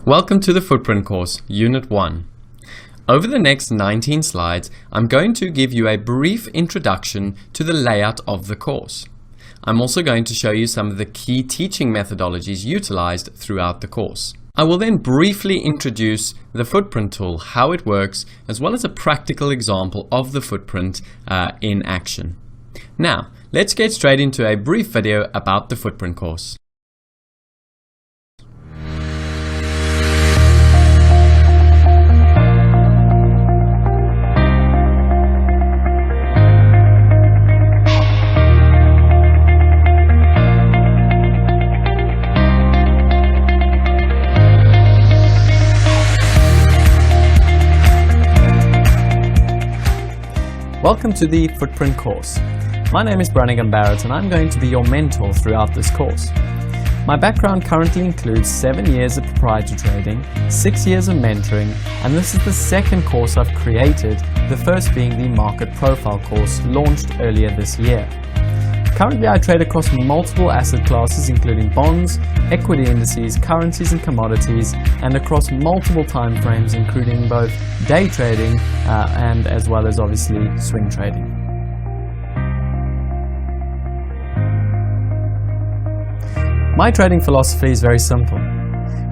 Welcome to the Footprint course, Unit 1. Over the next 19 slides, I'm going to give you a brief introduction to the layout of the course. I'm also going to show you some of the key teaching methodologies utilized throughout the course. I will then briefly introduce the Footprint tool, how it works, as well as a practical example of the Footprint in action. Now, let's get straight into a brief video about the Footprint course. Welcome to the Footprint course. My name is Brannigan Barrett and I'm going to be your mentor throughout this course. My background currently includes 7 years of proprietary trading, 6 years of mentoring, and this is the second course I've created, the first being the Market Profile course launched earlier this year. Currently I trade across multiple asset classes including bonds, equity indices, currencies and commodities, and across multiple time frames including both day trading and as well as obviously swing trading. My trading philosophy is very simple.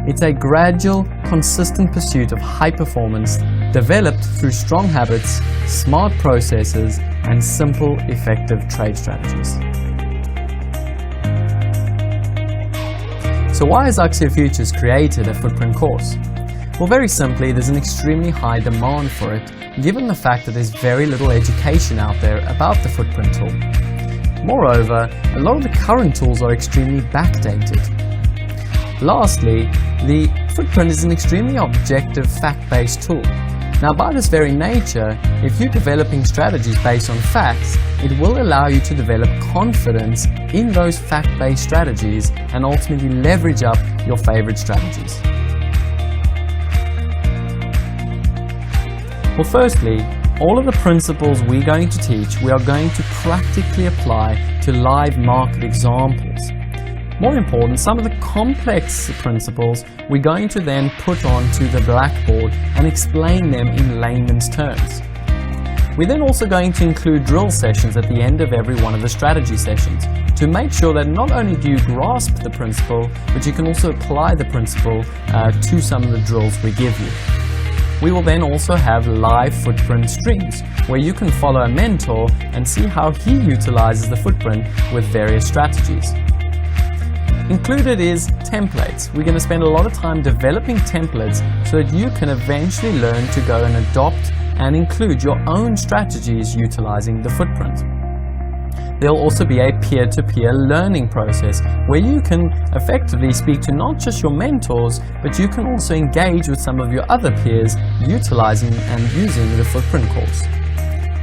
It's a gradual, consistent pursuit of high performance developed through strong habits, smart processes, and simple, effective trade strategies. So why has Axia Futures created a Footprint course? Well, very simply, there's an extremely high demand for it, given the fact that there's very little education out there about the Footprint tool. Moreover, a lot of the current tools are extremely backdated. Lastly, the Footprint is an extremely objective, fact-based tool. Now, by this very nature, if you're developing strategies based on facts, it will allow you to develop confidence in those fact-based strategies and ultimately leverage up your favorite strategies. Well, firstly, all of the principles we're going to teach, we are going to practically apply to live market examples. More important, some of the complex principles we're going to then put onto the blackboard and explain them in layman's terms. We're then also going to include drill sessions at the end of every one of the strategy sessions to make sure that not only do you grasp the principle, but you can also apply the principle to some of the drills we give you. We will then also have live Footprint streams where you can follow a mentor and see how he utilizes the Footprint with various strategies. Included is templates. We're going to spend a lot of time developing templates so that you can eventually learn to go and adopt and include your own strategies utilizing the Footprint. There will also be a peer-to-peer learning process where you can effectively speak to not just your mentors, but you can also engage with some of your other peers utilizing and using the Footprint course.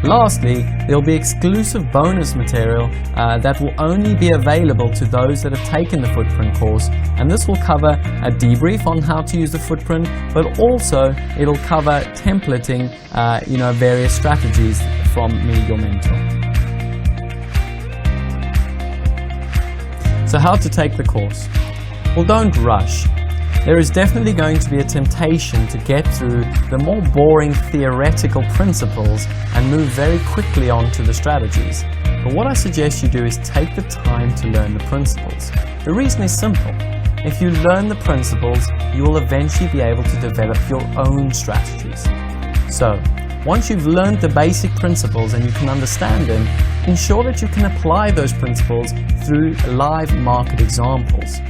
Lastly, there will be exclusive bonus material that will only be available to those that have taken the Footprint course, and this will cover a debrief on how to use the Footprint, but also it'll cover templating various strategies from me, your mentor. So how to take the course? Well, don't rush. There is definitely going to be a temptation to get through the more boring theoretical principles and move very quickly on to the strategies. But what I suggest you do is take the time to learn the principles. The reason is simple. If you learn the principles, you will eventually be able to develop your own strategies. So, once you've learned the basic principles and you can understand them, ensure that you can apply those principles through live market examples.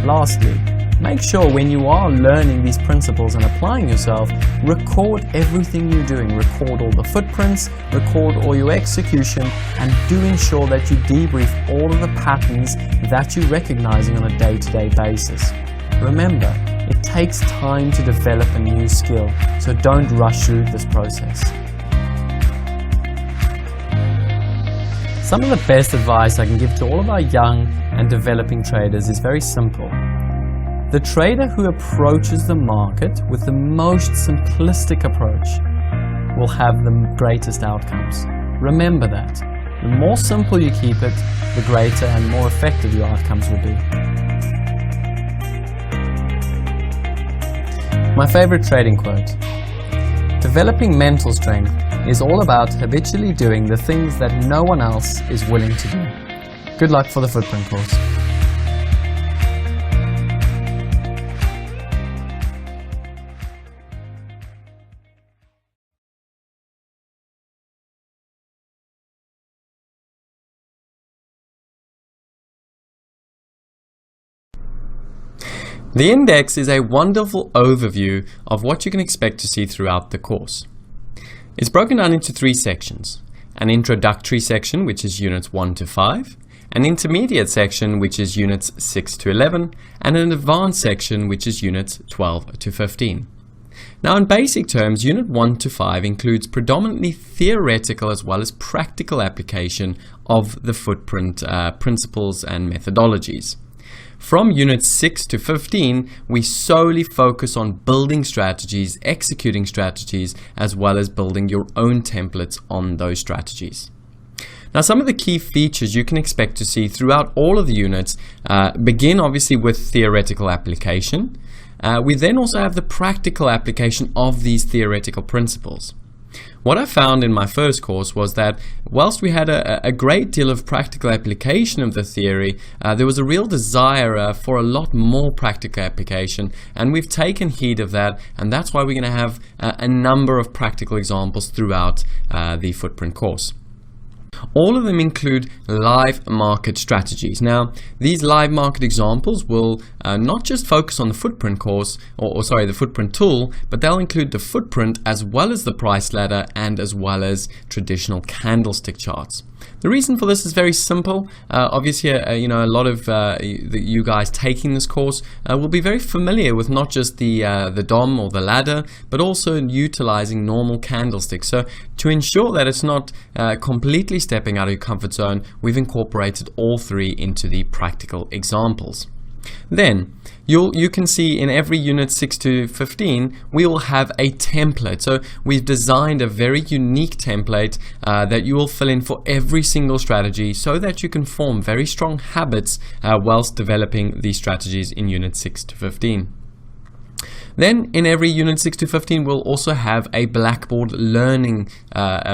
Lastly, make sure when you are learning these principles and applying yourself, record everything you're doing. Record all the footprints, record all your execution, and do ensure that you debrief all of the patterns that you're recognizing on a day-to-day basis. Remember, it takes time to develop a new skill, so don't rush through this process. Some of the best advice I can give to all of our young and developing traders is very simple. The trader who approaches the market with the most simplistic approach will have the greatest outcomes. Remember that. The more simple you keep it, the greater and more effective your outcomes will be. My favorite trading quote: developing mental strength is all about habitually doing the things that no one else is willing to do. Good luck for the footprint course. The index is a wonderful overview of what you can expect to see throughout the course. It's broken down into 3 sections: an introductory section, which is units 1 to 5, an intermediate section, which is units 6 to 11, and an advanced section, which is units 12 to 15. Now, in basic terms, unit 1 to 5 includes predominantly theoretical as well as practical application of the footprint principles and methodologies. From units 6 to 15, we solely focus on building strategies, executing strategies, as well as building your own templates on those strategies. Now, some of the key features you can expect to see throughout all of the units begin obviously with theoretical application. We then also have the practical application of these theoretical principles. What I found in my first course was that whilst we had a great deal of practical application of the theory, there was a real desire for a lot more practical application, and we've taken heed of that, and that's why we're going to have a number of practical examples throughout the footprint course. All of them include live market strategies. Now, these live market examples will not just focus on the footprint course, the footprint tool, but they'll include the footprint as well as the price ladder and as well as traditional candlestick charts. The reason for this is very simple. Obviously, a lot of you guys taking this course will be very familiar with not just the DOM or the ladder, but also utilizing normal candlesticks. So to ensure that it's not completely stepping out of your comfort zone, we've incorporated all 3 into the practical examples. Then you can see in every unit 6 to 15 we will have a template. So we've designed a very unique template that you will fill in for every single strategy so that you can form very strong habits whilst developing these strategies in unit 6 to 15. Then in every unit 6 to 15 we'll also have a Blackboard learning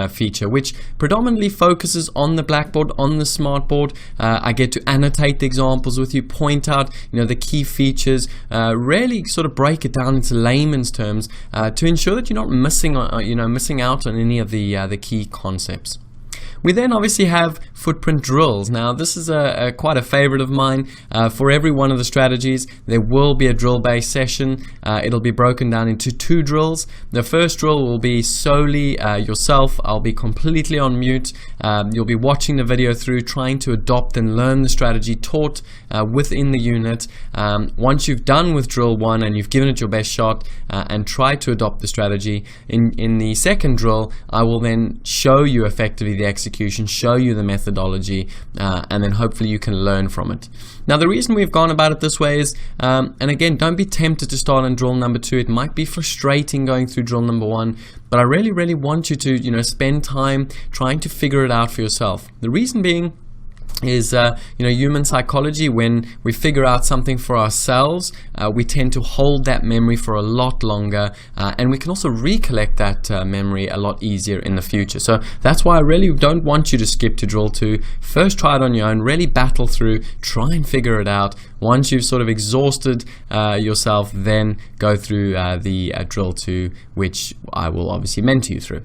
feature, which predominantly focuses on the Blackboard, on the smartboard. I get to annotate the examples with you, point out the key features, really sort of break it down into layman's terms to ensure that you're not missing out on any of the key concepts. We then obviously have footprint drills. Now, this is quite a favorite of mine. For every one of the strategies, there will be a drill-based session. It'll be broken down into 2 drills. The first drill will be solely yourself. I'll be completely on mute. You'll be watching the video through, trying to adopt and learn the strategy taught within the unit. Once you've done with drill 1 and you've given it your best shot and tried to adopt the strategy, in the second drill, I will then show you effectively the execution, show you the methodology, and then hopefully you can learn from it. Now, the reason we've gone about it this way is, and again, don't be tempted to start on drill number 2. It might be frustrating going through drill number 1, but I really, really want you to spend time trying to figure it out for yourself. The reason being is human psychology. When we figure out something for ourselves, we tend to hold that memory for a lot longer, and we can also recollect that memory a lot easier in the future. So that's why I really don't want you to skip to drill 2. First, try it on your own, really battle through, try and figure it out. Once you've sort of exhausted yourself, then go through the drill 2, which I will obviously mentor you through.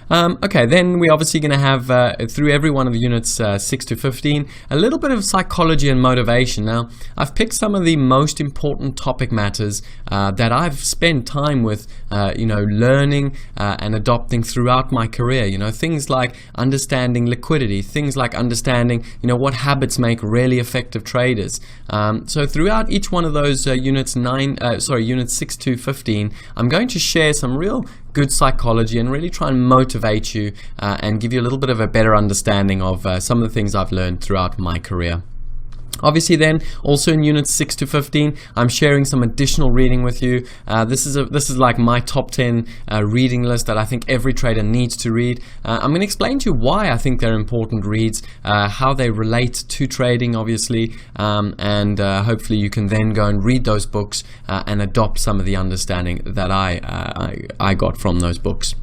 Okay, then we're obviously going to have, through every one of the units 6 to 15, a little bit of psychology and motivation. Now, I've picked some of the most important topic matters that I've spent time with, learning and adopting throughout my career. Things like understanding liquidity, things like understanding, what habits make really effective traders. So throughout each one of those units 6 to 15, I'm going to share some real good psychology and really try and motivate you and give you a little bit of a better understanding of some of the things I've learned throughout my career. Obviously then, also in units 6 to 15, I'm sharing some additional reading with you. This is like my top 10 reading list that I think every trader needs to read. I'm going to explain to you why I think they're important reads, how they relate to trading, obviously, and hopefully you can then go and read those books and adopt some of the understanding that I got from those books.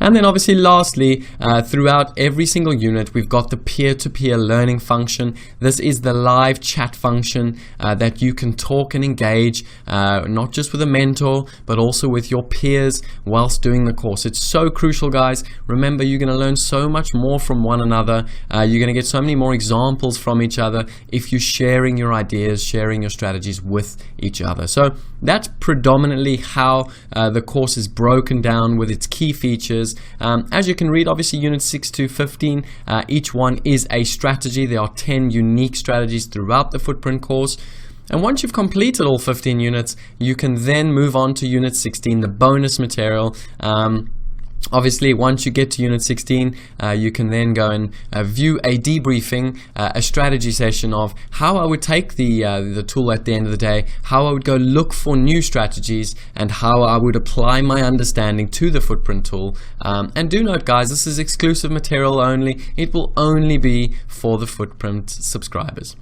And then obviously lastly, throughout every single unit, we've got the peer-to-peer learning function. This is the live chat function that you can talk and engage, not just with a mentor, but also with your peers whilst doing the course. It's so crucial, guys. Remember, you're going to learn so much more from one another. You're going to get so many more examples from each other if you're sharing your ideas, sharing your strategies with each other. So that's predominantly how the course is broken down with its key features. As you can read, obviously units 6 to 15, each one is a strategy. There are 10 unique strategies throughout the Footprint course. And once you've completed all 15 units, you can then move on to unit 16, the bonus material. Obviously, once you get to unit 16, you can then go and view a debriefing, a strategy session of how I would take the tool at the end of the day, how I would go look for new strategies, and how I would apply my understanding to the Footprint tool. And do note, guys, this is exclusive material only. It will only be for the Footprint subscribers.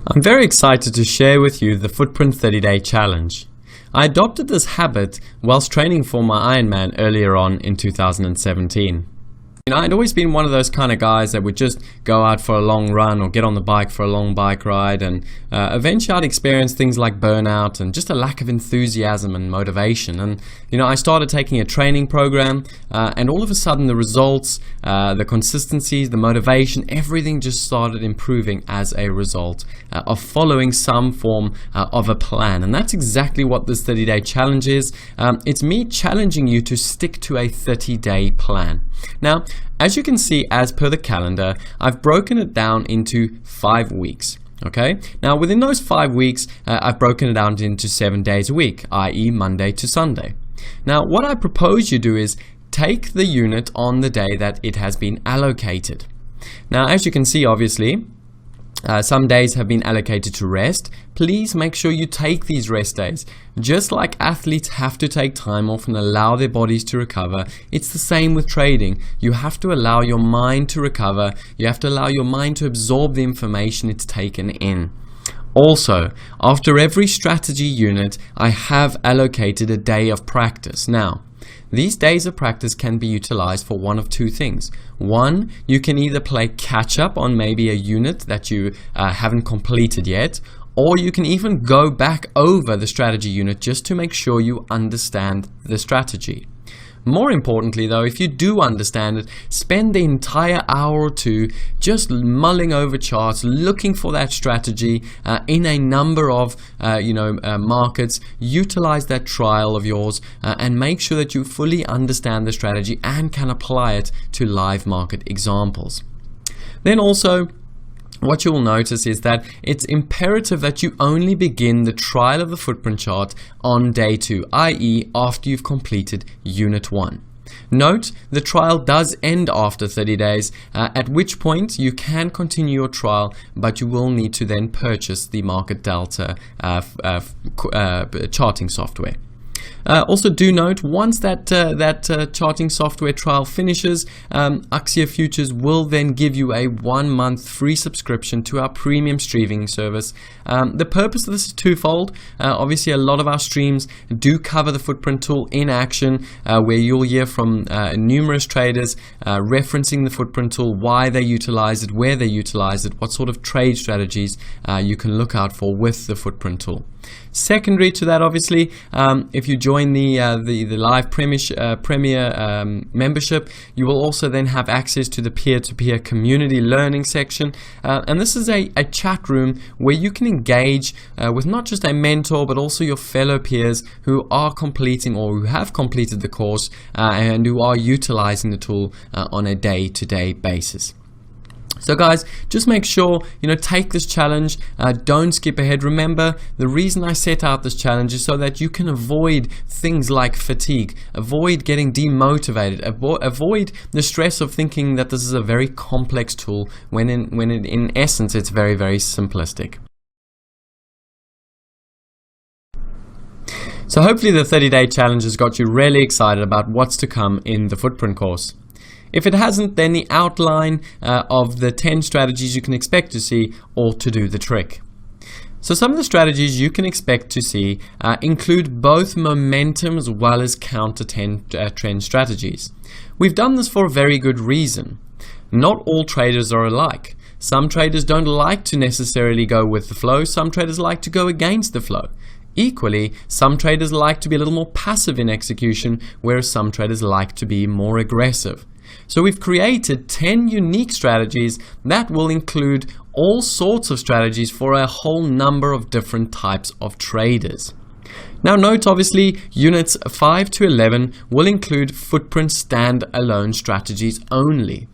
I'm very excited to share with you the Footprint 30-day challenge. I adopted this habit whilst training for my Ironman earlier on in 2017. You know, I'd always been one of those kind of guys that would just go out for a long run or get on the bike for a long bike ride, and eventually I'd experience things like burnout and just a lack of enthusiasm and motivation. And you know, I started taking a training program, and all of a sudden the results, the consistencies, the motivation, everything just started improving as a result of following some form of a plan. And that's exactly what this 30-day challenge is. It's me challenging you to stick to a 30-day plan. Now, as you can see, as per the calendar, I've broken it down into 5 weeks. Okay, now within those 5 weeks, I've broken it down into 7 days a week, i.e. Monday to Sunday. Now, what I propose you do is take the unit on the day that it has been allocated. Now, as you can see, obviously, some days have been allocated to rest. Please make sure you take these rest days. Just like athletes have to take time off and allow their bodies to recover, it's the same with trading. You have to allow your mind to recover. You have to allow your mind to absorb the information it's taken in. Also, after every strategy unit, I have allocated a day of practice. Now, these days of practice can be utilized for one of two things. One, you can either play catch up on maybe a unit that you haven't completed yet, or you can even go back over the strategy unit just to make sure you understand the strategy. More importantly though, if you do understand it, spend the entire hour or two just mulling over charts, looking for that strategy in a number of markets. Utilize that trial of yours and make sure that you fully understand the strategy and can apply it to live market examples. Then also, what you will notice is that it's imperative that you only begin the trial of the Footprint chart on day 2, i.e. after you've completed unit 1. Note, the trial does end after 30 days, at which point you can continue your trial, but you will need to then purchase the Market Delta charting software. Also do note, once that charting software trial finishes, Axia Futures will then give you a 1-month free subscription to our premium streaming service. The purpose of this is twofold. Obviously, a lot of our streams do cover the Footprint tool in action, where you'll hear from numerous traders referencing the Footprint tool, why they utilize it, where they utilize it, what sort of trade strategies you can look out for with the Footprint tool. Secondary to that, obviously, if you join the live Premier membership, you will also then have access to the peer-to-peer community learning section, and this is a chat room where you can engage with not just a mentor but also your fellow peers who are completing or who have completed the course and who are utilizing the tool on a day-to-day basis. So guys, just make sure, take this challenge, don't skip ahead. Remember, the reason I set out this challenge is so that you can avoid things like fatigue, avoid getting demotivated, avoid the stress of thinking that this is a very complex tool when in essence it's very, very simplistic. So hopefully the 30-day challenge has got you really excited about what's to come in the Footprint course. If it hasn't, then the outline of the 10 strategies you can expect to see ought to do the trick. So some of the strategies you can expect to see include both momentum as well as counter trend strategies. We've done this for a very good reason. Not all traders are alike. Some traders don't like to necessarily go with the flow. Some traders like to go against the flow. Equally, some traders like to be a little more passive in execution, whereas some traders like to be more aggressive. So we've created 10 unique strategies that will include all sorts of strategies for a whole number of different types of traders. Now note, obviously, units 5 to 11 will include Footprint standalone strategies only.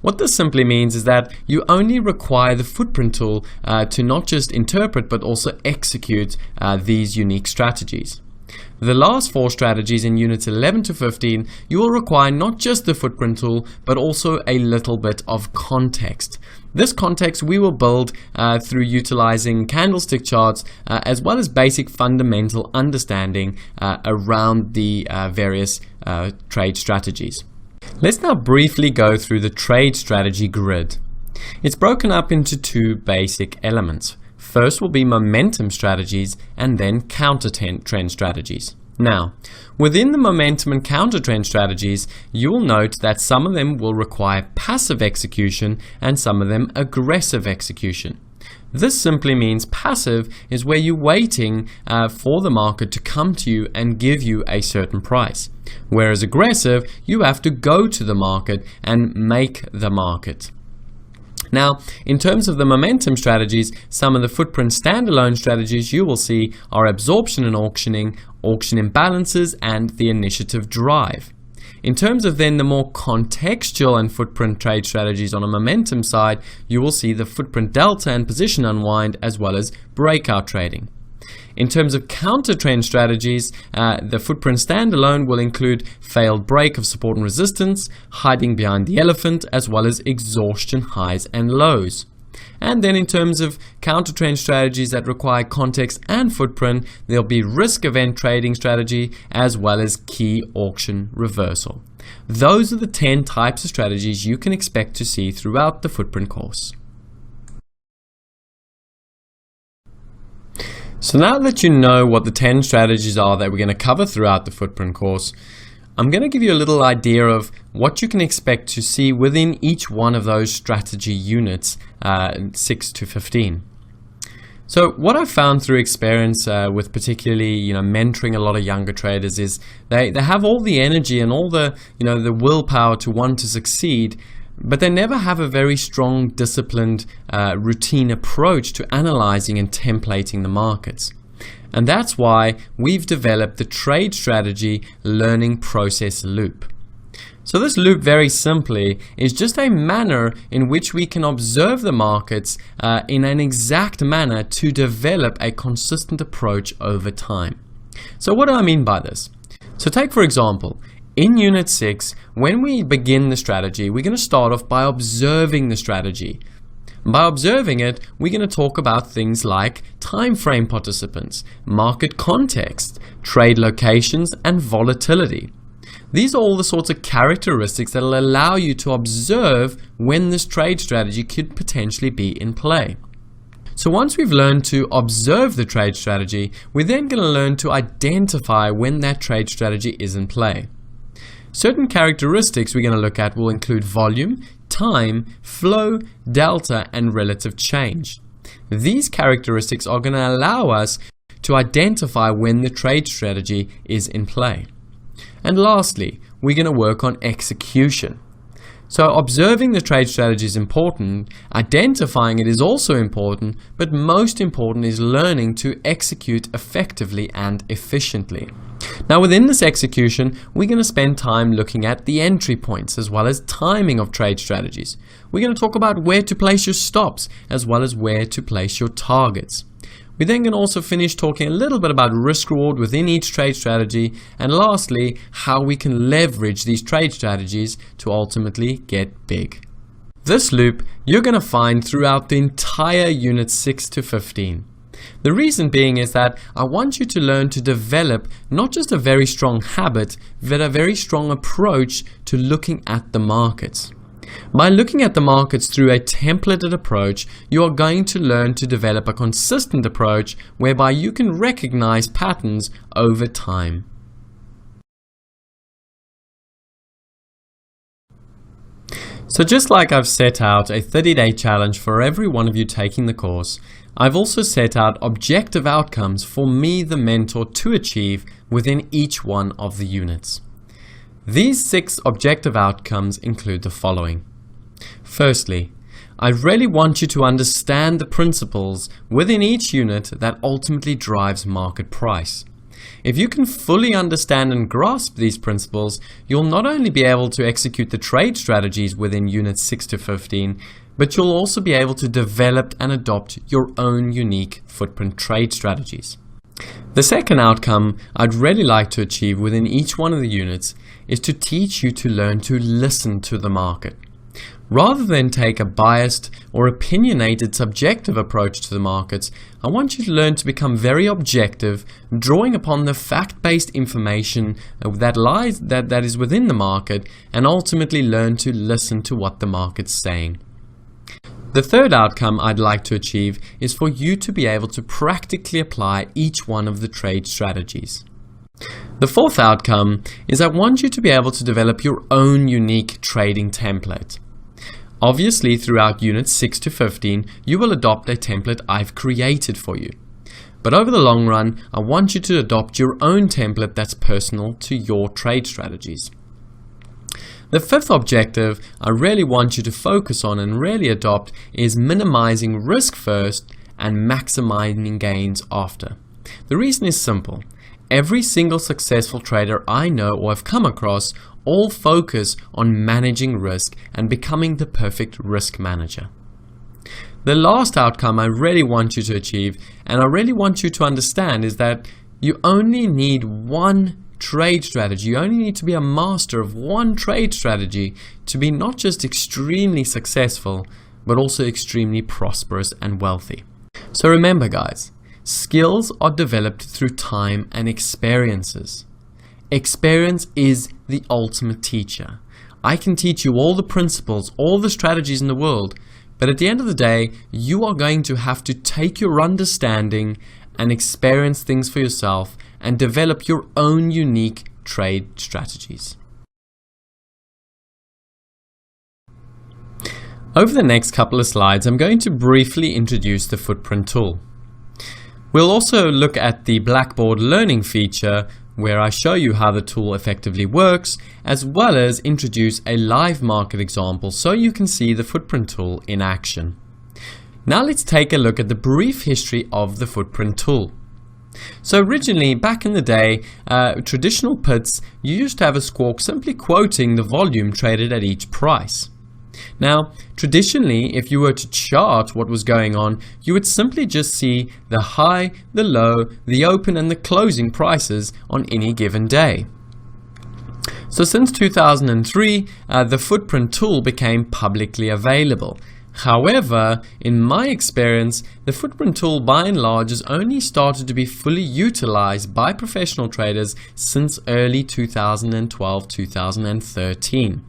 What this simply means is that you only require the Footprint tool to not just interpret but also execute these unique strategies. The last 4 strategies in units 11 to 15, you will require not just the Footprint tool, but also a little bit of context. This context we will build through utilizing candlestick charts as well as basic fundamental understanding around the various trade strategies. Let's now briefly go through the trade strategy grid. It's broken up into 2 basic elements. First will be momentum strategies and then counter trend strategies. Now, within the momentum and counter trend strategies, you will note that some of them will require passive execution and some of them aggressive execution. This simply means passive is where you're waiting for the market to come to you and give you a certain price. Whereas aggressive, you have to go to the market and make the market. Now, in terms of the momentum strategies, some of the Footprint standalone strategies you will see are absorption and auctioning, auction imbalances, and the initiative drive. In terms of then the more contextual and Footprint trade strategies on a momentum side, you will see the Footprint delta and position unwind as well as breakout trading. In terms of counter trend strategies, the Footprint standalone will include failed break of support and resistance, hiding behind the elephant, as well as exhaustion highs and lows. And then in terms of counter trend strategies that require context and Footprint, there'll be risk event trading strategy as well as key auction reversal. Those are the 10 types of strategies you can expect to see throughout the Footprint course. So now that you know what the 10 strategies are that we're going to cover throughout the Footprint course, I'm going to give you a little idea of what you can expect to see within each one of those strategy units, 6 to 15. So what I've found through experience with particularly mentoring a lot of younger traders is they have all the energy and all the the willpower to want to succeed, but they never have a very strong, disciplined, routine approach to analyzing and templating the markets. And that's why we've developed the trade strategy learning process loop. So this loop, very simply, is just a manner in which we can observe the markets in an exact manner to develop a consistent approach over time. So what do I mean by this? So take, for example, in Unit 6, when we begin the strategy, we're going to start off by observing the strategy. By observing it, we're going to talk about things like time frame participants, market context, trade locations, and volatility. These are all the sorts of characteristics that will allow you to observe when this trade strategy could potentially be in play. So once we've learned to observe the trade strategy, we're then going to learn to identify when that trade strategy is in play. Certain characteristics we're going to look at will include volume, time, flow, delta, and relative change. These characteristics are going to allow us to identify when the trade strategy is in play. And lastly, we're going to work on execution. So observing the trade strategy is important, identifying it is also important, but most important is learning to execute effectively and efficiently. Now within this execution, we're going to spend time looking at the entry points as well as timing of trade strategies. We're going to talk about where to place your stops as well as where to place your targets. We then can also finish talking a little bit about risk reward within each trade strategy, and lastly, how we can leverage these trade strategies to ultimately get big. This loop you're going to find throughout the entire unit 6 to 15. The reason being is that I want you to learn to develop not just a very strong habit, but a very strong approach to looking at the markets. By looking at the markets through a templated approach, you are going to learn to develop a consistent approach whereby you can recognize patterns over time. So just like I've set out a 30-day challenge for every one of you taking the course, I've also set out objective outcomes for me, the mentor, to achieve within each one of the units. These 6 objective outcomes include the following. Firstly, I really want you to understand the principles within each unit that ultimately drives market price. If you can fully understand and grasp these principles, you'll not only be able to execute the trade strategies within units 6 to 15, but you'll also be able to develop and adopt your own unique footprint trade strategies. The second outcome I'd really like to achieve within each one of the units is to teach you to learn to listen to the market. Rather than take a biased or opinionated subjective approach to the markets, I want you to learn to become very objective, drawing upon the fact-based information that is within the market, and ultimately learn to listen to what the market's saying. The third outcome I'd like to achieve is for you to be able to practically apply each one of the trade strategies. The fourth outcome is I want you to be able to develop your own unique trading template. Obviously, throughout units 6 to 15, you will adopt a template I've created for you. But over the long run, I want you to adopt your own template that's personal to your trade strategies. The fifth objective I really want you to focus on and really adopt is minimizing risk first and maximizing gains after. The reason is simple. Every single successful trader I know or have come across all focus on managing risk and becoming the perfect risk manager. The last outcome I really want you to achieve, and I really want you to understand, is that you only need one trade strategy. You only need to be a master of one trade strategy to be not just extremely successful, but also extremely prosperous and wealthy. So remember guys, skills are developed through time and experiences. Experience is the ultimate teacher. I can teach you all the principles, all the strategies in the world, but at the end of the day, you are going to have to take your understanding and experience things for yourself and develop your own unique trade strategies. Over the next couple of slides, I'm going to briefly introduce the footprint tool. We'll also look at the Blackboard learning feature, where I show you how the tool effectively works, as well as introduce a live market example so you can see the footprint tool in action. Now let's take a look at the brief history of the footprint tool. So originally, back in the day, traditional puts, you used to have a squawk simply quoting the volume traded at each price. Now, traditionally, if you were to chart what was going on, you would simply just see the high, the low, the open and the closing prices on any given day. So since 2003, the footprint tool became publicly available. However, in my experience, the footprint tool by and large has only started to be fully utilized by professional traders since early 2012-2013.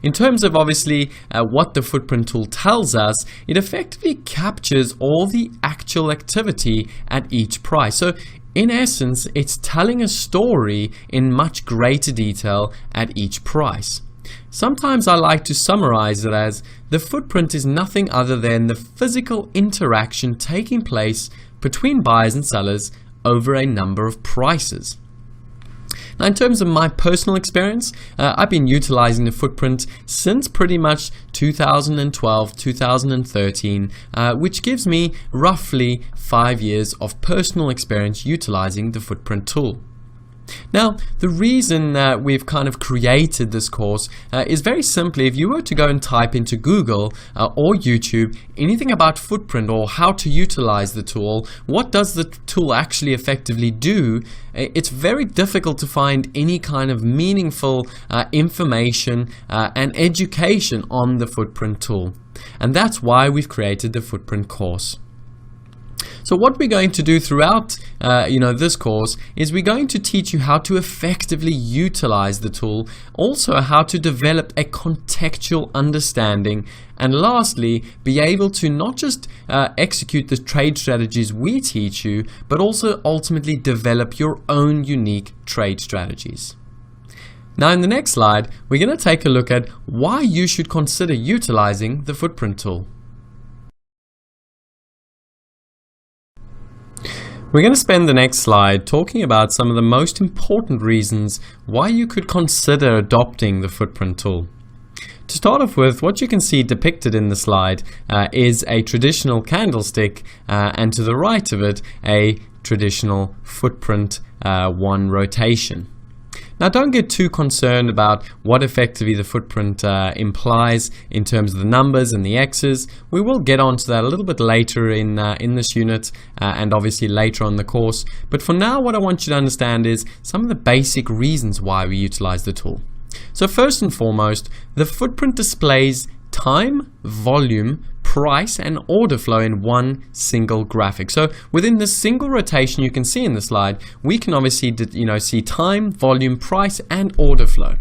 In terms of obviously what the footprint tool tells us, it effectively captures all the actual activity at each price. So in essence, it's telling a story in much greater detail at each price. Sometimes I like to summarize it as the footprint is nothing other than the physical interaction taking place between buyers and sellers over a number of prices. Now, in terms of my personal experience, I've been utilizing the footprint since pretty much 2012, 2013, which gives me roughly 5 years of personal experience utilizing the footprint tool. Now, the reason that we've kind of created this course is very simply, if you were to go and type into Google or YouTube anything about footprint or how to utilize the tool, what does the tool actually effectively do, it's very difficult to find any kind of meaningful information and education on the footprint tool. And that's why we've created the footprint course. So what we're going to do throughout this course is we're going to teach you how to effectively utilize the tool, also how to develop a contextual understanding, and lastly, be able to not just execute the trade strategies we teach you, but also ultimately develop your own unique trade strategies. Now in the next slide, we're going to take a look at why you should consider utilizing the footprint tool. We're going to spend the next slide talking about some of the most important reasons why you could consider adopting the footprint tool. To start off with, what you can see depicted in the slide is a traditional candlestick and to the right of it a traditional footprint 1 rotation. Now don't get too concerned about what effectively the footprint implies in terms of the numbers and the X's. We will get onto that a little bit later in this unit and obviously later on the course. But for now, what I want you to understand is some of the basic reasons why we utilize the tool. So first and foremost, the footprint displays time, volume, price and order flow in one single graphic. So within this single rotation you can see in the slide, we can obviously see time, volume, price and order flow.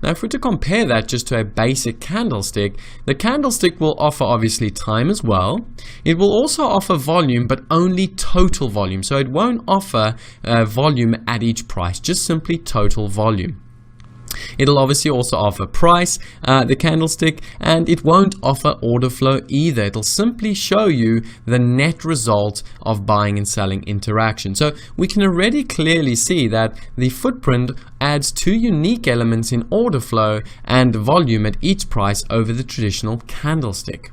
Now if we're to compare that just to a basic candlestick, the candlestick will offer obviously time as well. It will also offer volume, but only total volume. So it won't offer volume at each price, just simply total volume. It'll obviously also offer price, the candlestick, and it won't offer order flow either. It'll simply show you the net result of buying and selling interaction. So we can already clearly see that the footprint adds two unique elements in order flow and volume at each price over the traditional candlestick.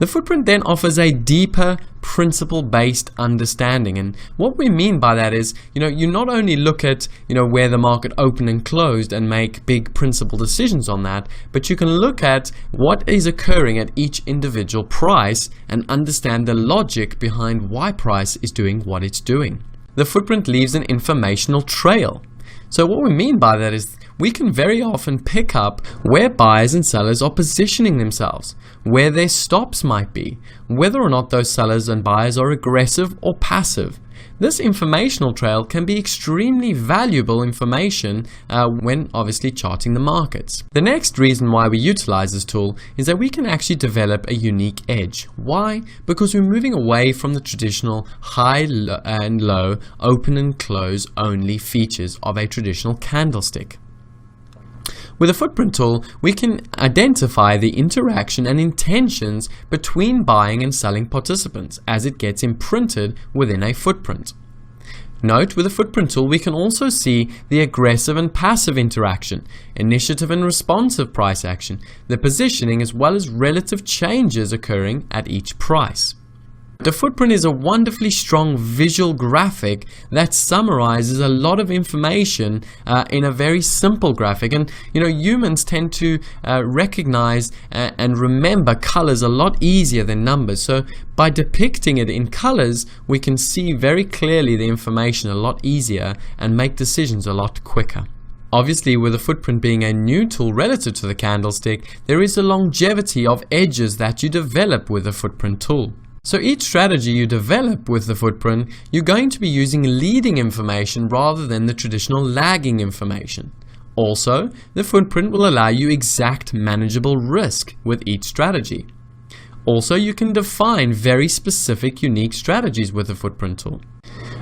The footprint then offers a deeper principle-based understanding, and what we mean by that is you not only look at where the market opened and closed and make big principle decisions on that, but you can look at what is occurring at each individual price and understand the logic behind why price is doing what it's doing. The footprint leaves an informational trail. So what we mean by that is we can very often pick up where buyers and sellers are positioning themselves, where their stops might be, whether or not those sellers and buyers are aggressive or passive. This informational trail can be extremely valuable information when obviously charting the markets. The next reason why we utilize this tool is that we can actually develop a unique edge. Why? Because we're moving away from the traditional high and low, open and close only features of a traditional candlestick. With a footprint tool, we can identify the interaction and intentions between buying and selling participants as it gets imprinted within a footprint. Note, with a footprint tool, we can also see the aggressive and passive interaction, initiative and responsive price action, the positioning as well as relative changes occurring at each price. The footprint is a wonderfully strong visual graphic that summarizes a lot of information in a very simple graphic. And humans tend to recognize and remember colors a lot easier than numbers. So by depicting it in colors, we can see very clearly the information a lot easier and make decisions a lot quicker. Obviously, with the footprint being a new tool relative to the candlestick, there is a longevity of edges that you develop with the footprint tool. So each strategy you develop with the footprint, you're going to be using leading information rather than the traditional lagging information. Also, the footprint will allow you exact manageable risk with each strategy. Also, you can define very specific unique strategies with the footprint tool.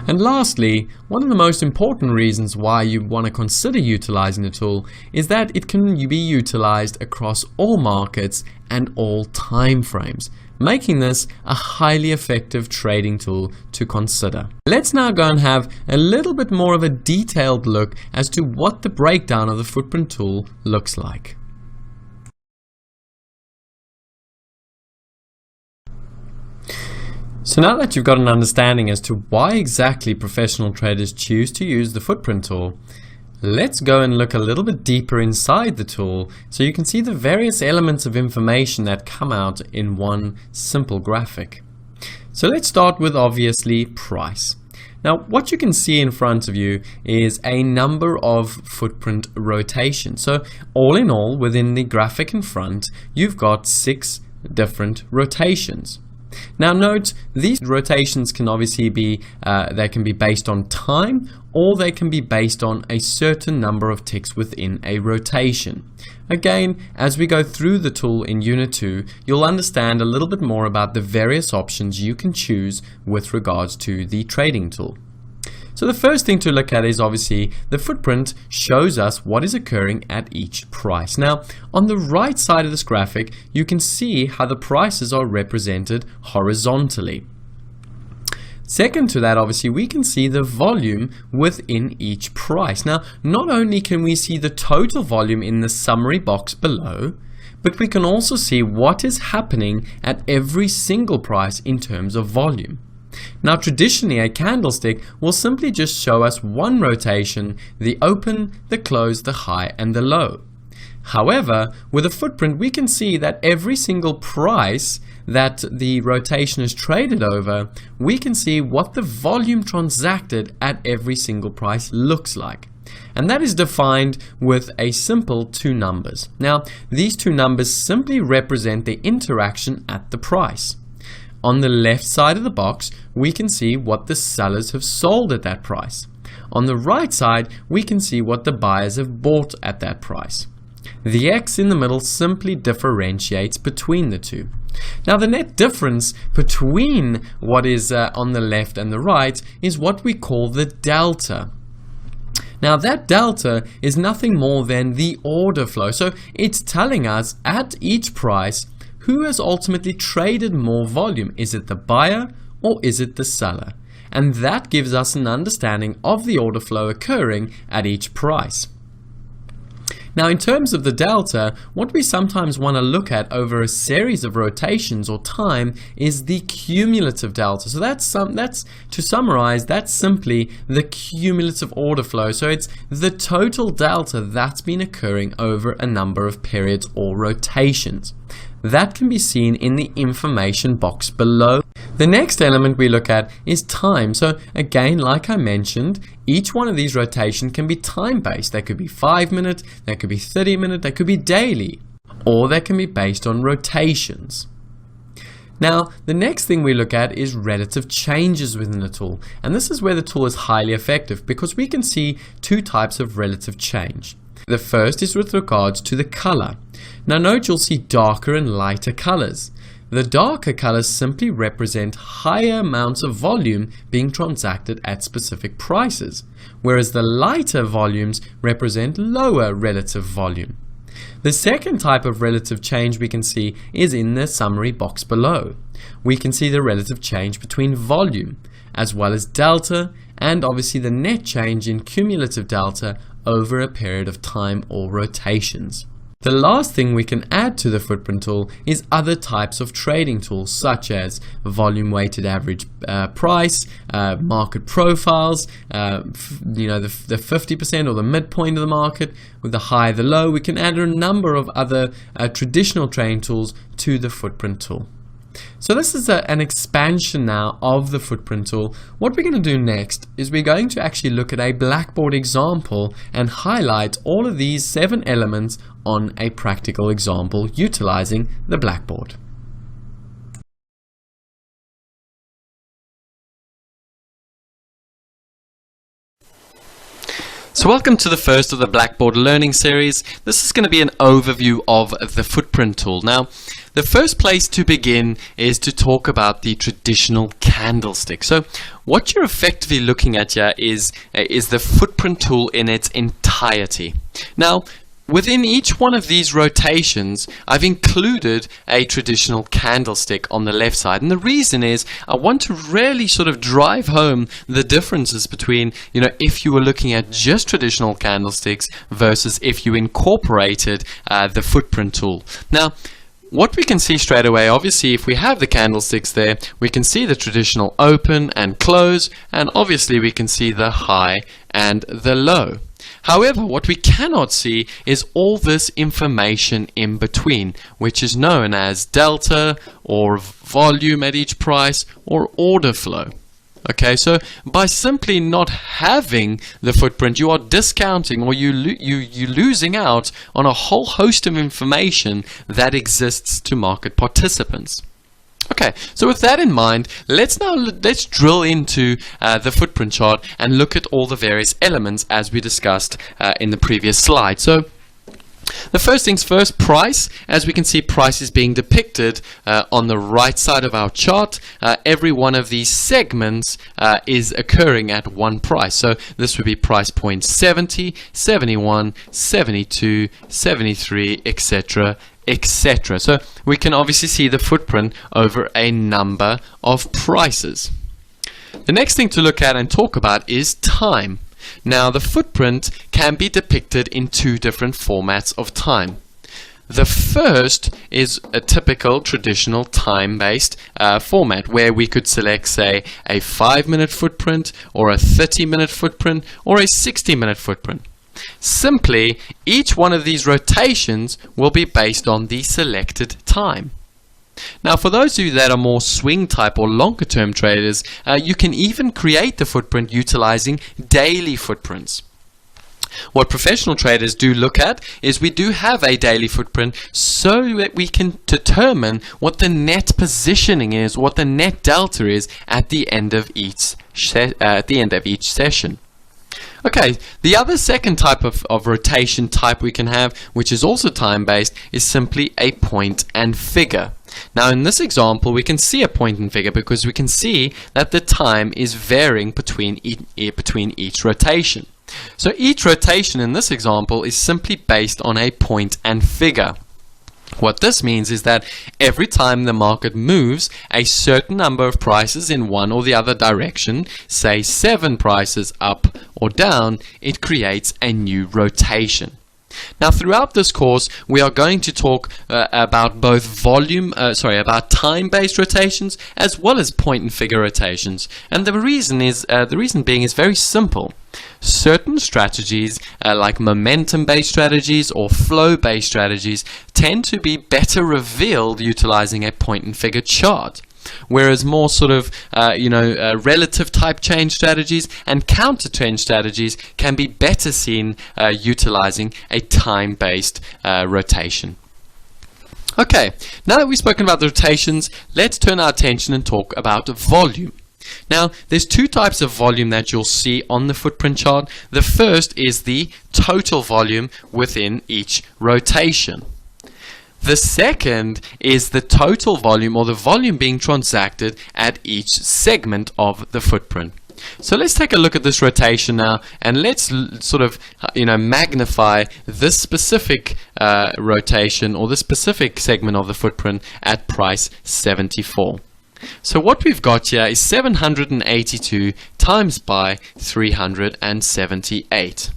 And lastly, one of the most important reasons why you want to consider utilizing the tool is that it can be utilized across all markets and all time frames, making this a highly effective trading tool to consider. Let's now go and have a little bit more of a detailed look as to what the breakdown of the footprint tool looks like. So now that you've got an understanding as to why exactly professional traders choose to use the footprint tool, let's go and look a little bit deeper inside the tool so you can see the various elements of information that come out in one simple graphic. So let's start with obviously price. Now what you can see in front of you is a number of footprint rotations. So all in all, within the graphic in front, you've got 6 different rotations. Now note, these rotations can obviously be, they can be based on time, or they can be based on a certain number of ticks within a rotation. Again, as we go through the tool in Unit 2, you'll understand a little bit more about the various options you can choose with regards to the trading tool. So the first thing to look at is obviously the footprint shows us what is occurring at each price. Now, on the right side of this graphic, you can see how the prices are represented horizontally. Second to that, obviously, we can see the volume within each price. Now, not only can we see the total volume in the summary box below, but we can also see what is happening at every single price in terms of volume. Now traditionally a candlestick will simply just show us one rotation, the open, the close, the high and the low. However, with a footprint we can see that every single price that the rotation is traded over, we can see what the volume transacted at every single price looks like. And that is defined with a simple 2 numbers. Now these 2 numbers simply represent the interaction at the price. On the left side of the box, we can see what the sellers have sold at that price. On the right side, we can see what the buyers have bought at that price. The X in the middle simply differentiates between the two. Now the net difference between what is on the left and the right is what we call the delta. Now that delta is nothing more than the order flow. So it's telling us at each price who has ultimately traded more volume. Is it the buyer or is it the seller? And that gives us an understanding of the order flow occurring at each price. Now in terms of the delta, what we sometimes want to look at over a series of rotations or time is the cumulative delta. So that's to summarize, that's simply the cumulative order flow. So it's the total delta that's been occurring over a number of periods or rotations. That can be seen in the information box below. The next element we look at is time. So again, like I mentioned, each one of these rotations can be time-based. They could be 5 minute, they could be 30 minute, they could be daily, or they can be based on rotations. Now, the next thing we look at is relative changes within the tool. And this is where the tool is highly effective because we can see 2 types of relative change. The first is with regards to the color. Now note you'll see darker and lighter colors. The darker colors simply represent higher amounts of volume being transacted at specific prices, whereas the lighter volumes represent lower relative volume. The second type of relative change we can see is in the summary box below. We can see the relative change between volume, as well as delta, and obviously the net change in cumulative delta over a period of time or rotations. The last thing we can add to the footprint tool is other types of trading tools such as volume weighted average price, market profiles, the 50% or the midpoint of the market with the high, the low. We can add a number of other traditional trading tools to the footprint tool. So this is an expansion now of the footprint tool. What we're going to do next is we're going to actually look at a blackboard example and highlight all of these 7 elements on a practical example utilizing the blackboard. So welcome to the first of the Blackboard Learning Series. This is going to be an overview of the footprint tool. Now, the first place to begin is to talk about the traditional candlestick. So what you're effectively looking at here is the footprint tool in its entirety. Now, within each one of these rotations, I've included a traditional candlestick on the left side. And the reason is I want to really sort of drive home the differences between, if you were looking at just traditional candlesticks versus if you incorporated the footprint tool. Now, what we can see straight away, obviously, if we have the candlesticks there, we can see the traditional open and close, and obviously we can see the high and the low. However, what we cannot see is all this information in between, which is known as delta or volume at each price or order flow. Okay, so by simply not having the footprint, you are discounting or you're losing out on a whole host of information that exists to market participants. Okay, so with that in mind, let's drill into the footprint chart and look at all the various elements as we discussed in the previous slide. So the first things first, price. As we can see, price is being depicted on the right side of our chart. Every one of these segments is occurring at one price. So this would be price point 70, 71, 72, 73, etc. etc. So we can obviously see the footprint over a number of prices. The next thing to look at and talk about is time. Now, the footprint can be depicted in two different formats of time. The first is a typical traditional time-based format where we could select, say, a 5-minute footprint or a 30-minute footprint or a 60-minute footprint. Simply, each one of these rotations will be based on the selected time. Now, for those of you that are more swing type or longer term traders, you can even create the footprint utilizing daily footprints. What professional traders do look at is we do have a daily footprint so that we can determine what the net positioning is, what the net delta is at the end of each session. Okay, the other second type of rotation type we can have, which is also time-based, is simply a point and figure. Now, in this example, we can see a point and figure because we can see that the time is varying between each rotation. So each rotation in this example is simply based on a point and figure. What this means is that every time the market moves a certain number of prices in one or the other direction, say 7 prices up or down, it creates a new rotation. Now, throughout this course, we are going to talk about both about time-based rotations as well as point and figure rotations. And the reason being is very simple. Certain strategies, like momentum-based strategies or flow-based strategies, tend to be better revealed utilizing a point and figure chart. Whereas more sort of relative type change strategies and counter trend strategies can be better seen utilizing a time-based rotation. Okay, now that we've spoken about the rotations, let's turn our attention and talk about volume. Now, there's two types of volume that you'll see on the footprint chart. The first is the total volume within each rotation. The second is the total volume, or the volume being transacted at each segment of the footprint. So let's take a look at this rotation now, and let's sort of magnify this specific rotation or this specific segment of the footprint at price 74. So what we've got here is 782 times by 378.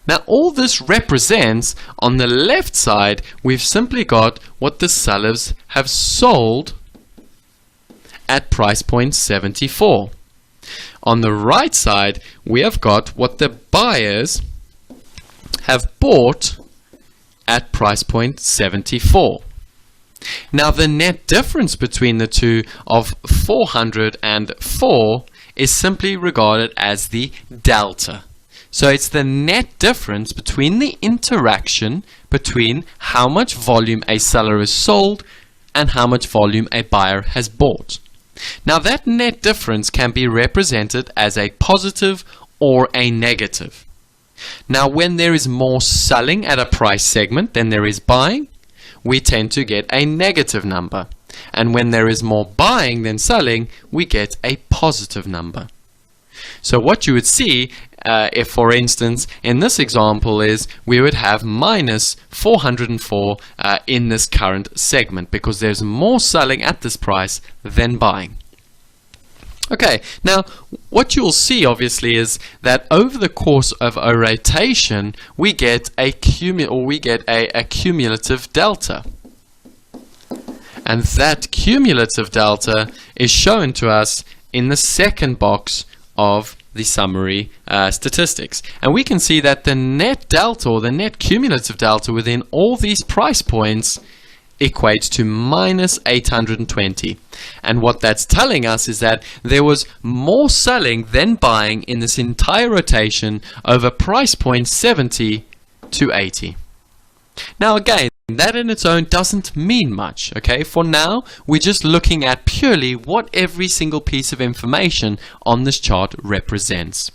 Now, all this represents, on the left side, we've simply got what the sellers have sold at price point 74. On the right side, we have got what the buyers have bought at price point 74. Now, the net difference between the two of 404 is simply regarded as the delta. So it's the net difference between the interaction between how much volume a seller has sold and how much volume a buyer has bought. Now, that net difference can be represented as a positive or a negative. Now, when there is more selling at a price segment than there is buying, we tend to get a negative number. And when there is more buying than selling, we get a positive number. So what you would see, if for instance in this example, is we would have minus 404 in this current segment because there's more selling at this price than buying. Okay, now what you'll see obviously is that over the course of a rotation we get a cumulative delta. And that cumulative delta is shown to us in the second box of the summary statistics. And we can see that the net delta, or the net cumulative delta within all these price points, equates to minus 820. And what that's telling us is that there was more selling than buying in this entire rotation over price point 70 to 80. Now again, that in its own doesn't mean much, okay? For now, we're just looking at purely what every single piece of information on this chart represents.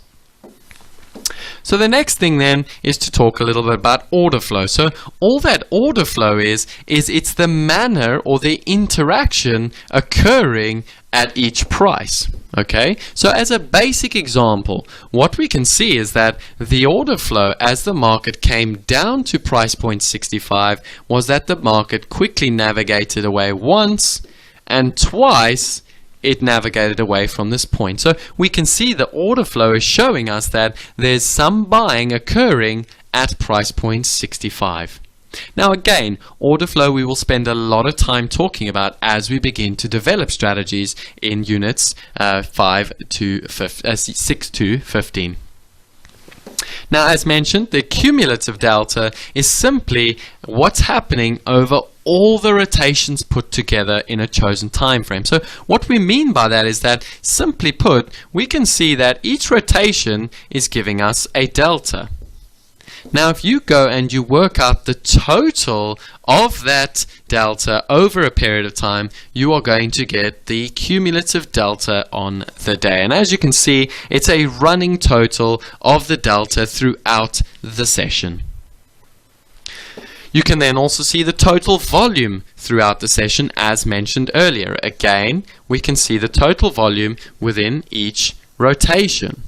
So the next thing then is to talk a little bit about order flow. So all that order flow is it's the manner or the interaction occurring at each price. Okay, so as a basic example, what we can see is that the order flow as the market came down to price point 65 was that the market quickly navigated away once, and twice it navigated away from this point. So we can see the order flow is showing us that there's some buying occurring at price point 65. Now again, order flow we will spend a lot of time talking about as we begin to develop strategies in units 6 to 15. Now as mentioned, the cumulative delta is simply what's happening over all the rotations put together in a chosen time frame. So what we mean by that is that, simply put, we can see that each rotation is giving us a delta. Now if you go and you work out the total of that delta over a period of time, you are going to get the cumulative delta on the day. And as you can see, it's a running total of the delta throughout the session. You can then also see the total volume throughout the session as mentioned earlier. Again, we can see the total volume within each rotation.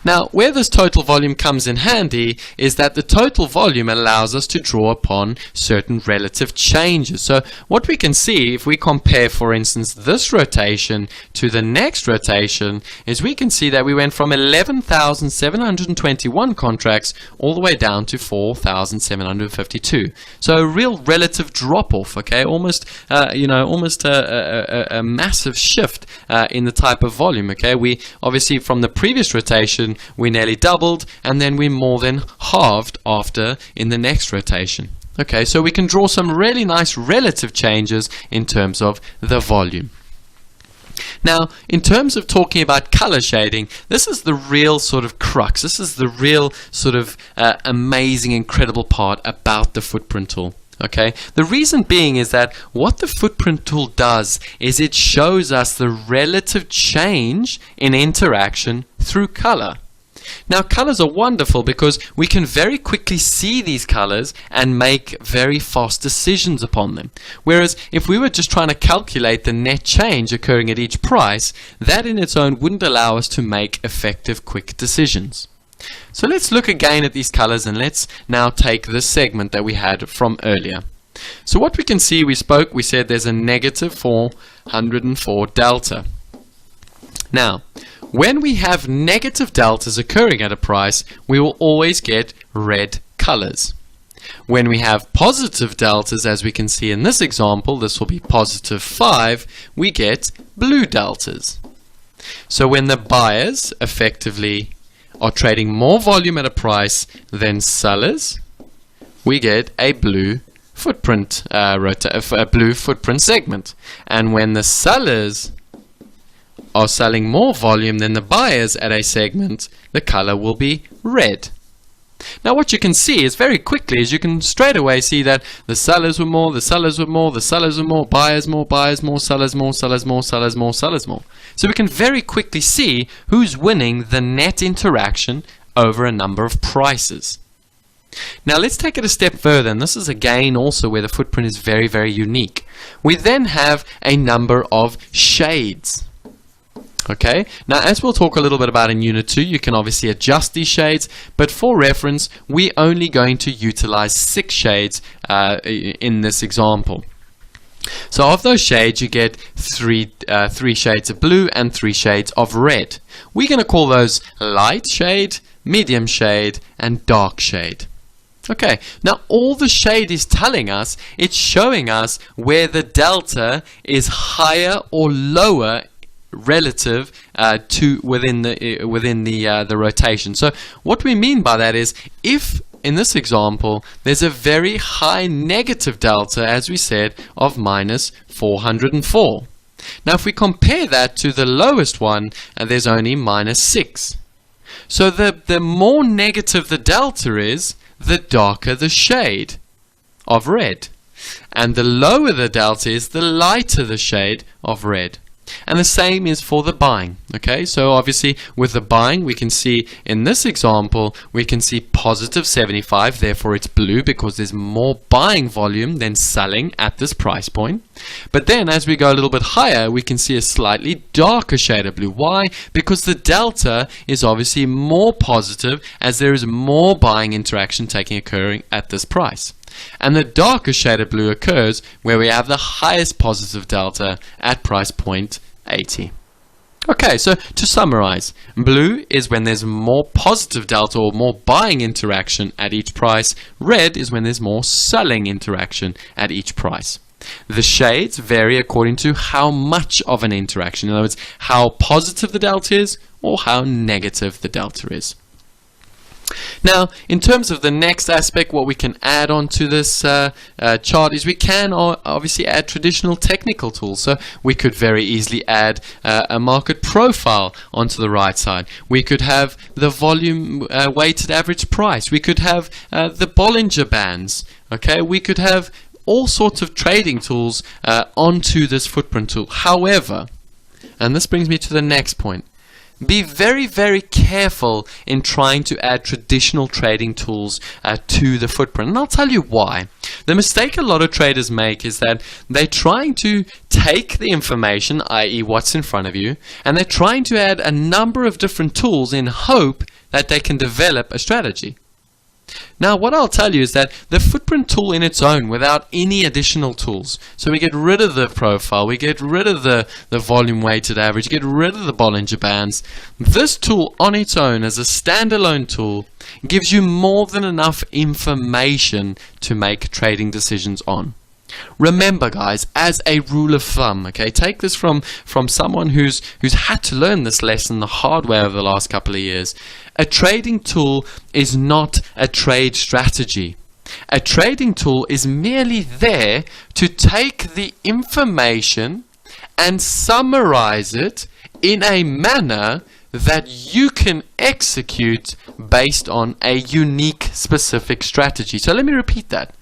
Now, where this total volume comes in handy is that the total volume allows us to draw upon certain relative changes. So what we can see if we compare, for instance, this rotation to the next rotation is we can see that we went from 11,721 contracts all the way down to 4,752. So a real relative drop-off, okay? Almost a massive shift in the type of volume, okay? We obviously from the previous rotation we nearly doubled, and then we more than halved after in the next rotation. Okay, so we can draw some really nice relative changes in terms of the volume. Now, in terms of talking about color shading, this is the real sort of crux. This is the real sort of amazing, incredible part about the footprint tool. Okay, the reason being is that what the footprint tool does is it shows us the relative change in interaction through color. Now colors are wonderful because we can very quickly see these colors and make very fast decisions upon them. Whereas if we were just trying to calculate the net change occurring at each price, that in its own wouldn't allow us to make effective quick decisions. So let's look again at these colors, and let's now take this segment that we had from earlier. So what we can see, we said there's a negative 404 delta. Now, when we have negative deltas occurring at a price, we will always get red colors. When we have positive deltas, as we can see in this example, this will be positive 5, we get blue deltas. So when the buyers effectively are trading more volume at a price than sellers, we get a blue footprint segment. And when the sellers are selling more volume than the buyers at a segment, the color will be red. Now what you can see is very quickly is you can straight away see that the sellers were more, the sellers were more, the sellers were more, buyers more, buyers more, sellers more, sellers more, sellers more, sellers more. So we can very quickly see who's winning the net interaction over a number of prices. Now let's take it a step further, and this is again also where the footprint is very, very unique. We then have a number of shades. Okay, now as we'll talk a little bit about in Unit 2, you can obviously adjust these shades, but for reference, we're only going to utilize 6 shades in this example. So of those shades, you get three shades of blue and 3 shades of red. We're going to call those light shade, medium shade, and dark shade. Okay, now all the shade is telling us, it's showing us where the delta is higher or lower relative to within the rotation. So what we mean by that is, if in this example there's a very high negative delta, as we said, of minus 404. Now if we compare that to the lowest one, there's only minus 6. So the more negative the delta is, the darker the shade of red, and the lower the delta is, the lighter the shade of red. And the same is for the buying. Okay, so obviously with the buying, we can see in this example, we can see positive 75, therefore it's blue because there's more buying volume than selling at this price point. But then as we go a little bit higher, we can see a slightly darker shade of blue. Why? Because the delta is obviously more positive, as there is more buying interaction occurring at this price. And the darker shade of blue occurs where we have the highest positive delta at price point 80. Okay, so to summarize, blue is when there's more positive delta or more buying interaction at each price. Red is when there's more selling interaction at each price. The shades vary according to how much of an interaction, in other words, how positive the delta is or how negative the delta is. Now, in terms of the next aspect, what we can add on to this chart is we can obviously add traditional technical tools. So we could very easily add a market profile onto the right side. We could have the volume weighted average price. We could have the Bollinger Bands. Okay, we could have all sorts of trading tools onto this footprint tool. However, and this brings me to the next point, be very, very careful in trying to add traditional trading tools to the footprint. And I'll tell you why. The mistake a lot of traders make is that they're trying to take the information, i.e. what's in front of you, and they're trying to add a number of different tools in hope that they can develop a strategy. Now what I'll tell you is that the footprint tool in its own, without any additional tools, so we get rid of the profile, we get rid of the volume weighted average, get rid of the Bollinger Bands, this tool on its own as a standalone tool gives you more than enough information to make trading decisions on. Remember guys, as a rule of thumb, okay, take this from someone who's had to learn this lesson the hard way over the last couple of years. A trading tool is not a trade strategy. A trading tool is merely there to take the information and summarize it in a manner that you can execute based on a unique specific strategy. So let me repeat that.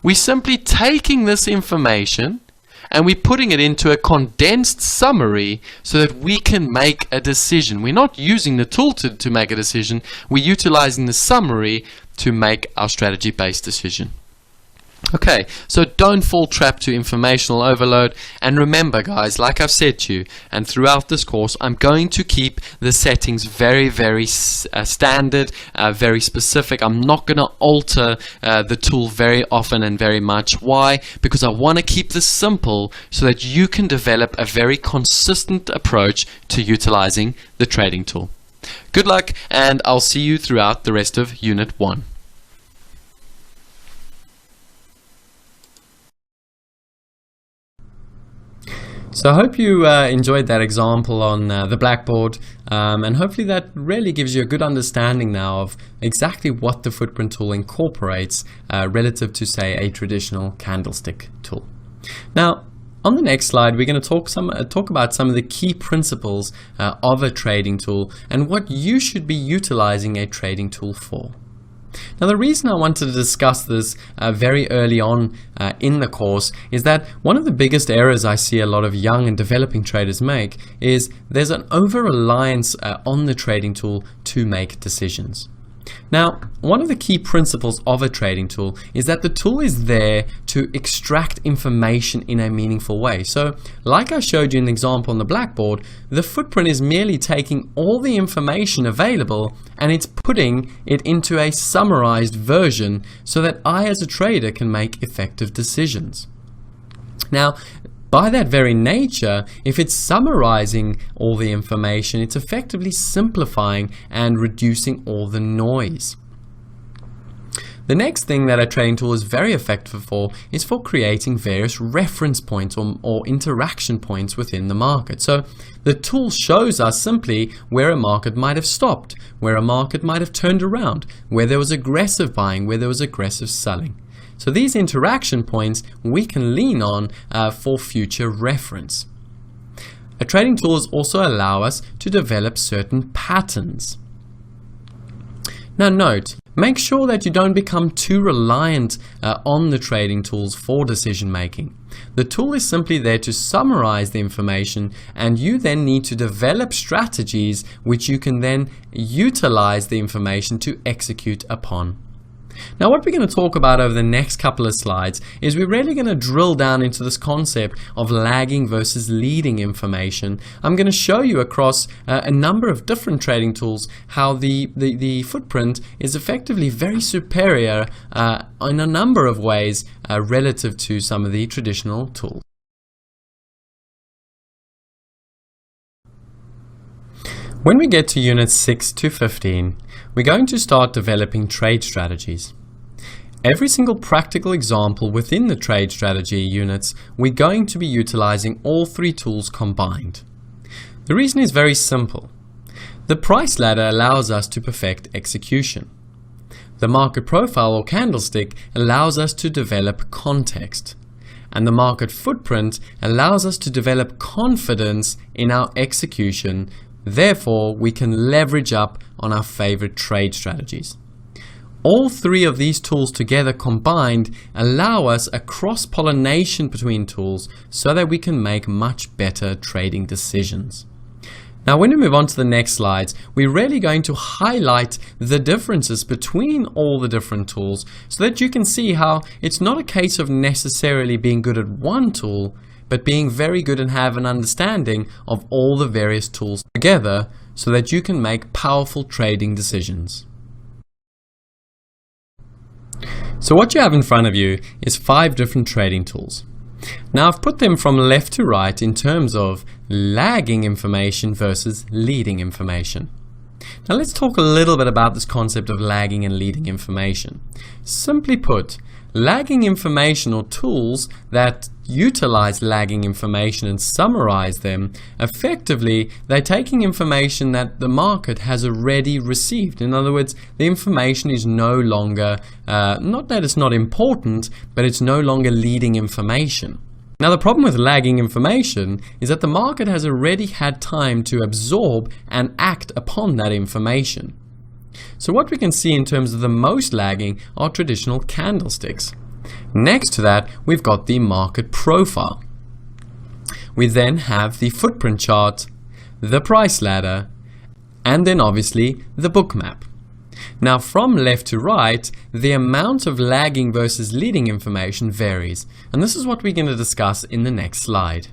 We're simply taking this information and we're putting it into a condensed summary so that we can make a decision. We're not using the tool to make a decision. We're utilizing the summary to make our strategy-based decision. Okay, so don't fall trap to informational overload. And remember guys, like I've said to you, and throughout this course, I'm going to keep the settings very, very standard, very specific. I'm not going to alter the tool very often and very much. Why? Because I want to keep this simple so that you can develop a very consistent approach to utilizing the trading tool. Good luck, and I'll see you throughout the rest of Unit 1. So I hope you enjoyed that example on the blackboard, and hopefully that really gives you a good understanding now of exactly what the footprint tool incorporates relative to, say, a traditional candlestick tool. Now, on the next slide, we're going to talk about some of the key principles of a trading tool and what you should be utilizing a trading tool for. Now, the reason I wanted to discuss this very early on in the course is that one of the biggest errors I see a lot of young and developing traders make is there's an over-reliance on the trading tool to make decisions. Now, one of the key principles of a trading tool is that the tool is there to extract information in a meaningful way. So, like I showed you in the example on the blackboard, the footprint is merely taking all the information available and it's putting it into a summarized version so that I as a trader can make effective decisions. Now, by that very nature, if it's summarizing all the information, it's effectively simplifying and reducing all the noise. The next thing that a trading tool is very effective for is for creating various reference points or interaction points within the market. So the tool shows us simply where a market might have stopped, where a market might have turned around, where there was aggressive buying, where there was aggressive selling. So these interaction points we can lean on for future reference. A trading tools also allow us to develop certain patterns. Now note, make sure that you don't become too reliant on the trading tools for decision making. The tool is simply there to summarize the information, and you then need to develop strategies which you can then utilize the information to execute upon. Now, what we're going to talk about over the next couple of slides is we're really going to drill down into this concept of lagging versus leading information. I'm going to show you across a number of different trading tools how the footprint is effectively very superior in a number of ways relative to some of the traditional tools. When we get to units 6 to 15, we're going to start developing trade strategies. Every single practical example within the trade strategy units, we're going to be utilizing all three tools combined. The reason is very simple. The price ladder allows us to perfect execution. The market profile or candlestick allows us to develop context. And the market footprint allows us to develop confidence in our execution. Therefore, we can leverage up on our favorite trade strategies. All three of these tools together combined allow us a cross-pollination between tools so that we can make much better trading decisions. Now, when we move on to the next slides, we're really going to highlight the differences between all the different tools so that you can see how it's not a case of necessarily being good at one tool, but being very good and have an understanding of all the various tools together so that you can make powerful trading decisions. So what you have in front of you is 5 different trading tools. Now I've put them from left to right in terms of lagging information versus leading information. Now let's talk a little bit about this concept of lagging and leading information. Simply put, lagging information or tools that utilize lagging information and summarize them, effectively they're taking information that the market has already received. In other words, the information is no longer, not that it's not important, but it's no longer leading information. Now the problem with lagging information is that the market has already had time to absorb and act upon that information. So what we can see in terms of the most lagging are traditional candlesticks. Next to that, we've got the market profile. We then have the footprint chart, the price ladder, and then obviously the book map. Now from left to right, the amount of lagging versus leading information varies, and this is what we're going to discuss in the next slide.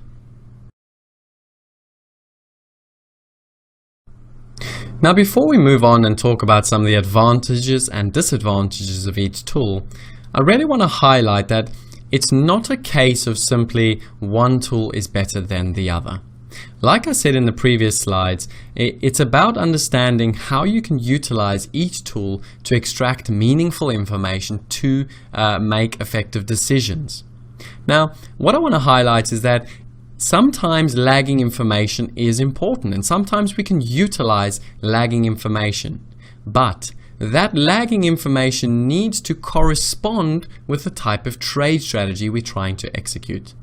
Now before we move on and talk about some of the advantages and disadvantages of each tool, I really want to highlight that it's not a case of simply one tool is better than the other. Like I said in the previous slides, it's about understanding how you can utilize each tool to extract meaningful information to make effective decisions. Now, what I want to highlight is that sometimes lagging information is important, and sometimes we can utilize lagging information. But that lagging information needs to correspond with the type of trade strategy we're trying to execute.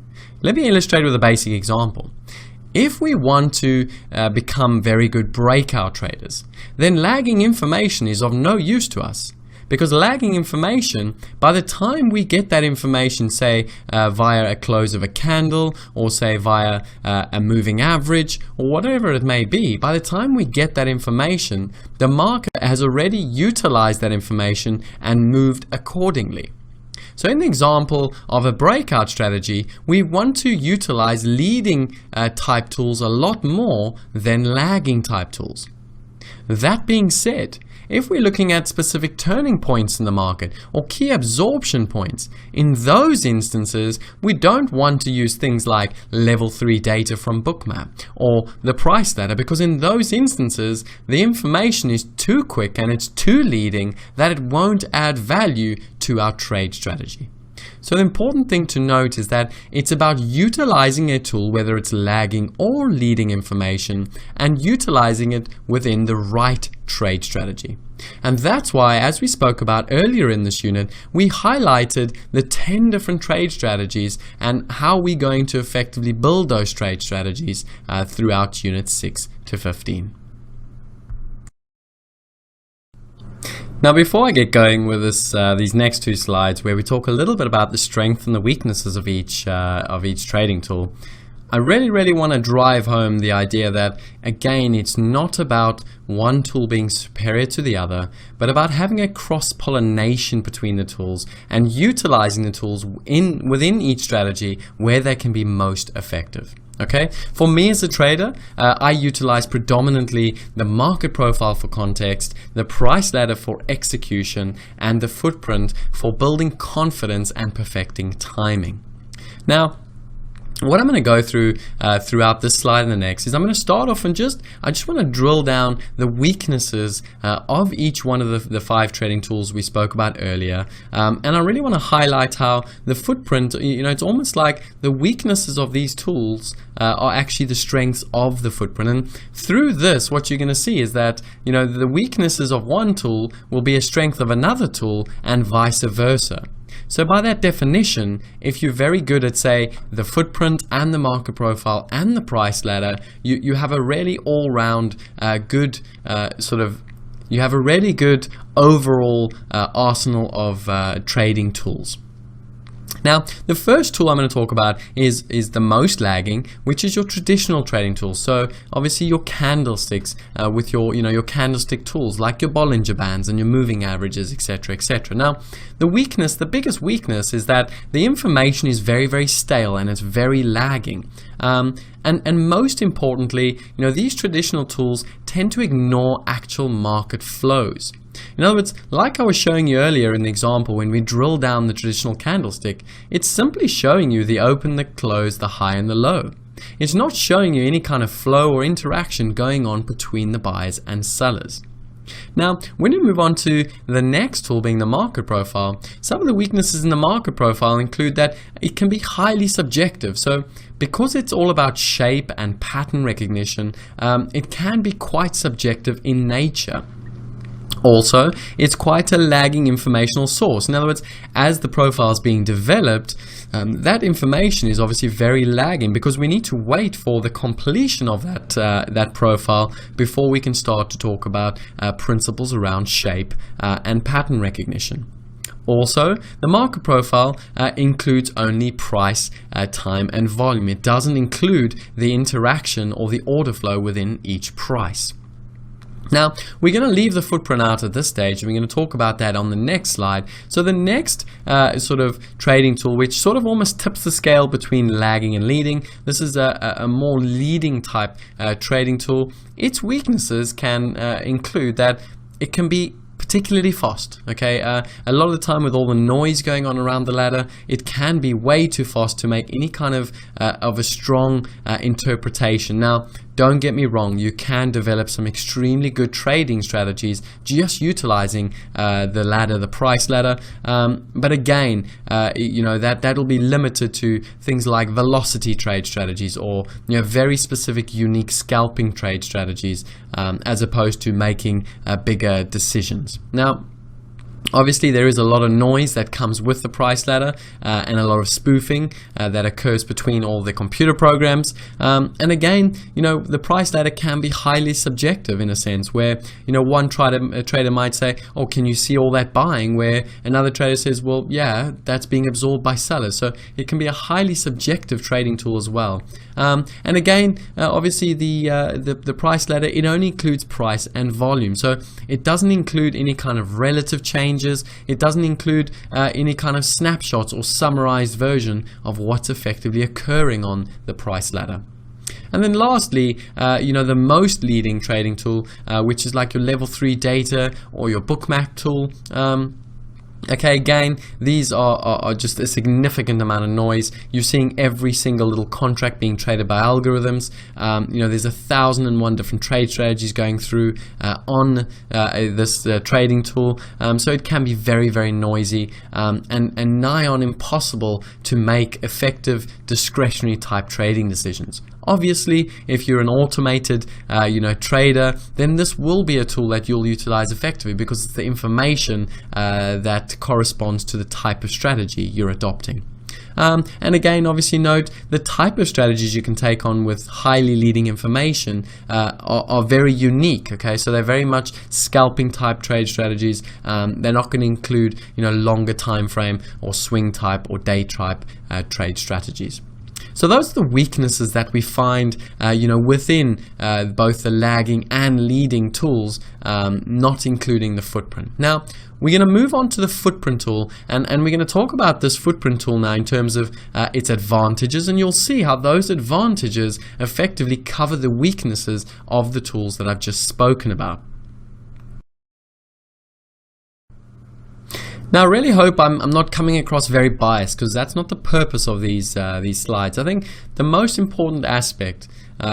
Let me illustrate with a basic example. If we want to become very good breakout traders, then lagging information is of no use to us. because lagging information, by the time we get that information, say via a close of a candle, or say via a moving average, or whatever it may be, by the time we get that information, the market has already utilized that information and moved accordingly. So in the example of a breakout strategy, we want to utilize leading type tools a lot more than lagging type tools. That being said, if we're looking at specific turning points in the market or key absorption points, in those instances, we don't want to use things like level 3 data from Bookmap or the price ladder, because in those instances, the information is too quick and it's too leading that it won't add value to our trade strategy. So the important thing to note is that it's about utilizing a tool, whether it's lagging or leading information, and utilizing it within the right trade strategy. And that's why, as we spoke about earlier in this unit, we highlighted the 10 different trade strategies and how we're going to effectively build those trade strategies throughout units 6 to 15. Now, before I get going with this, these next two slides, where we talk a little bit about the strengths and the weaknesses of each trading tool, I really want to drive home the idea that, again, it's not about one tool being superior to the other, but about having a cross-pollination between the tools and utilizing the tools within each strategy where they can be most effective. Okay, for me as a trader, I utilize predominantly the market profile for context, the price ladder for execution, and the footprint for building confidence and perfecting timing. Now, what I'm going to go through throughout this slide and the next is I'm going to start off and I just want to drill down the weaknesses of each one of the 5 trading tools we spoke about earlier, and I really want to highlight how the footprint, it's almost like the weaknesses of these tools are actually the strengths of the footprint. And through this, what you're going to see is that the weaknesses of one tool will be a strength of another tool, and vice versa. So by that definition, if you're very good at, say, the footprint and the market profile and the price ladder, you have a really all-round good you have a really good overall arsenal of trading tools. Now, the first tool I'm going to talk about is the most lagging, which is your traditional trading tools. So obviously your candlesticks with your candlestick tools like your Bollinger Bands and your moving averages, etc., etc. Now, the biggest weakness is that the information is very stale and it's very lagging. And most importantly, these traditional tools tend to ignore actual market flows. In other words, like I was showing you earlier in the example, when we drill down the traditional candlestick, it's simply showing you the open, the close, the high, and the low. It's not showing you any kind of flow or interaction going on between the buyers and sellers. Now, when we move on to the next tool, being the market profile, some of the weaknesses in the market profile include that it can be highly subjective. So because it's all about shape and pattern recognition, it can be quite subjective in nature. Also, it's quite a lagging informational source. In other words, as the profile is being developed, that information is obviously very lagging, because we need to wait for the completion of that profile before we can start to talk about principles around shape and pattern recognition. Also, the market profile includes only price, time, and volume. It doesn't include the interaction or the order flow within each price. Now, we're going to leave the footprint out at this stage, and we're going to talk about that on the next slide. So the next sort of trading tool, which sort of almost tips the scale between lagging and leading, this is a more leading type trading tool. Its weaknesses can include that it can be particularly fast. Okay, a lot of the time with all the noise going on around the ladder, it can be way too fast to make any kind of a strong interpretation. Now, don't get me wrong, you can develop some extremely good trading strategies just utilizing the ladder, the price ladder, but again, that'll be limited to things like velocity trade strategies, or very specific unique scalping trade strategies, as opposed to making bigger decisions. Now, Obviously, there is a lot of noise that comes with the price ladder and a lot of spoofing that occurs between all the computer programs. And again, the price ladder can be highly subjective in a sense where, one trader might say, oh, can you see all that buying? Where another trader says, well, yeah, that's being absorbed by sellers. So it can be a highly subjective trading tool as well. And again, obviously the price ladder, it only includes price and volume. So it doesn't include any kind of relative changes. It doesn't include any kind of snapshots or summarized version of what's effectively occurring on the price ladder. And then lastly, the most leading trading tool, which is like your level 3 data or your bookmap tool. Okay, again, these are just a significant amount of noise. You're seeing every single little contract being traded by algorithms. There's 1,001 different trade strategies going through on this trading tool. So it can be very, very noisy and nigh on impossible to make effective discretionary type trading decisions. Obviously, if you're an automated trader, then this will be a tool that you'll utilize effectively because it's the information that corresponds to the type of strategy you're adopting. And again, obviously note the type of strategies you can take on with highly leading information are very unique. Okay, so they're very much scalping type trade strategies. They're not going to include longer time frame or swing type or day type trade strategies. So those are the weaknesses that we find, within both the lagging and leading tools, not including the footprint. Now, we're going to move on to the footprint tool, and we're going to talk about this footprint tool now in terms of its advantages, and you'll see how those advantages effectively cover the weaknesses of the tools that I've just spoken about. Now, I really hope I'm not coming across very biased, because that's not the purpose of these slides. I think the most important aspect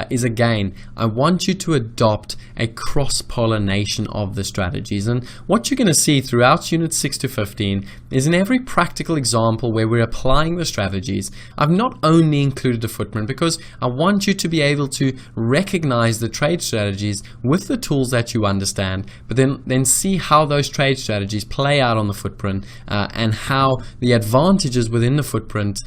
is, again, I want you to adopt a cross-pollination of the strategies. And what you're going to see throughout Unit 6 to 15 is in every practical example where we're applying the strategies, I've not only included the footprint because I want you to be able to recognize the trade strategies with the tools that you understand, but then see how those trade strategies play out on the footprint and how the advantages within the footprint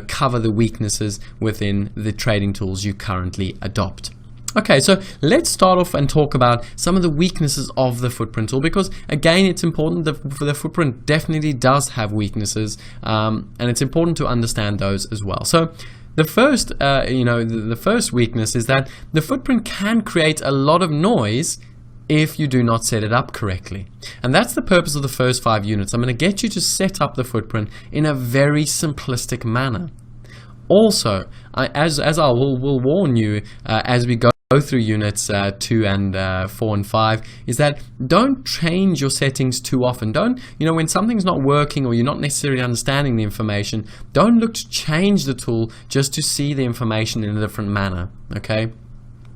cover the weaknesses within the trading tools you currently adopt. Okay, so let's start off and talk about some of the weaknesses of the footprint tool, because again, it's important that the footprint definitely does have weaknesses, and it's important to understand those as well. So the first, the first weakness is that the footprint can create a lot of noise if you do not set it up correctly. And that's the purpose of the first 5 units. I'm going to get you to set up the footprint in a very simplistic manner. Also, as I will warn you as we go through units 2 and 4 and 5, is that don't change your settings too often. Don't, when something's not working or you're not necessarily understanding the information, don't look to change the tool just to see the information in a different manner. Okay?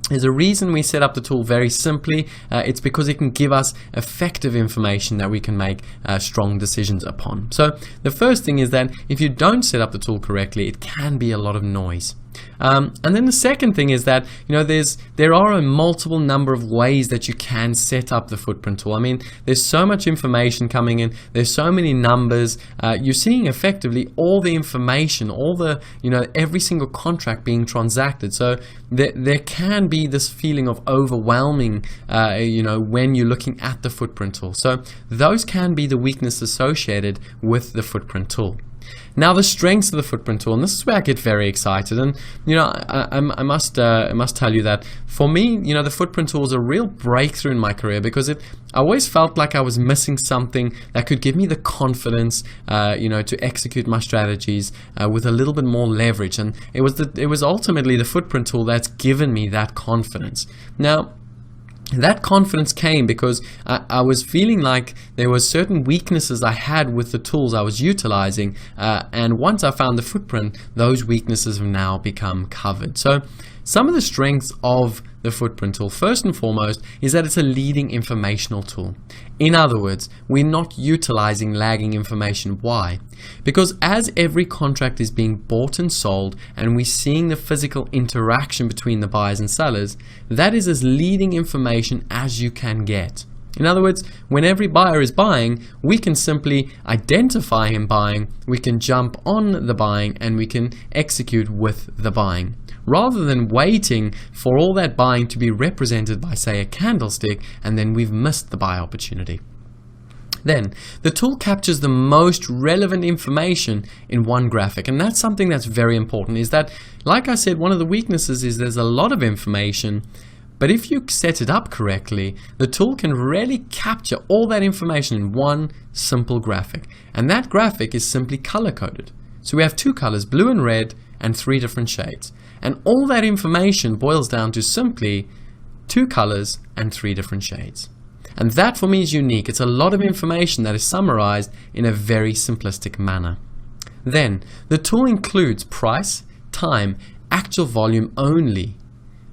There's a reason we set up the tool very simply. It's because it can give us effective information that we can make strong decisions upon. So the first thing is that if you don't set up the tool correctly, it can be a lot of noise. And then the second thing is that there are a multiple number of ways that you can set up the footprint tool. I mean, there's so much information coming in, there's so many numbers, you're seeing effectively all the information, all the every single contract being transacted. So there can be this feeling of overwhelming when you're looking at the footprint tool. So those can be the weaknesses associated with the footprint tool. Now, the strengths of the footprint tool, and this is where I get very excited, and I must tell you that for me, the footprint tool was a real breakthrough in my career, because I always felt like I was missing something that could give me the confidence, to execute my strategies with a little bit more leverage, and it was ultimately the footprint tool that's given me that confidence. Now, that confidence came because I was feeling like there were certain weaknesses I had with the tools I was utilizing, and once I found the footprint, those weaknesses have now become covered. So some of the strengths of the footprint tool, first and foremost, is that it's a leading informational tool. In other words, we're not utilizing lagging information. Why? Because as every contract is being bought and sold, and we're seeing the physical interaction between the buyers and sellers, that is as leading information as you can get. In other words, when every buyer is buying, we can simply identify him buying, we can jump on the buying, and we can execute with the buying. Rather than waiting for all that buying to be represented by, say, a candlestick, and then we've missed the buy opportunity. Then, the tool captures the most relevant information in one graphic, and that's something that's very important, is that, like I said, one of the weaknesses is there's a lot of information, but if you set it up correctly, the tool can really capture all that information in one simple graphic, and that graphic is simply color-coded. So we have two colors, blue and red, and 3 different shades, and all that information boils down to simply 2 colors and 3 different shades. And that for me is unique. It's a lot of information that is summarized in a very simplistic manner. Then, the tool includes price, time, actual volume only,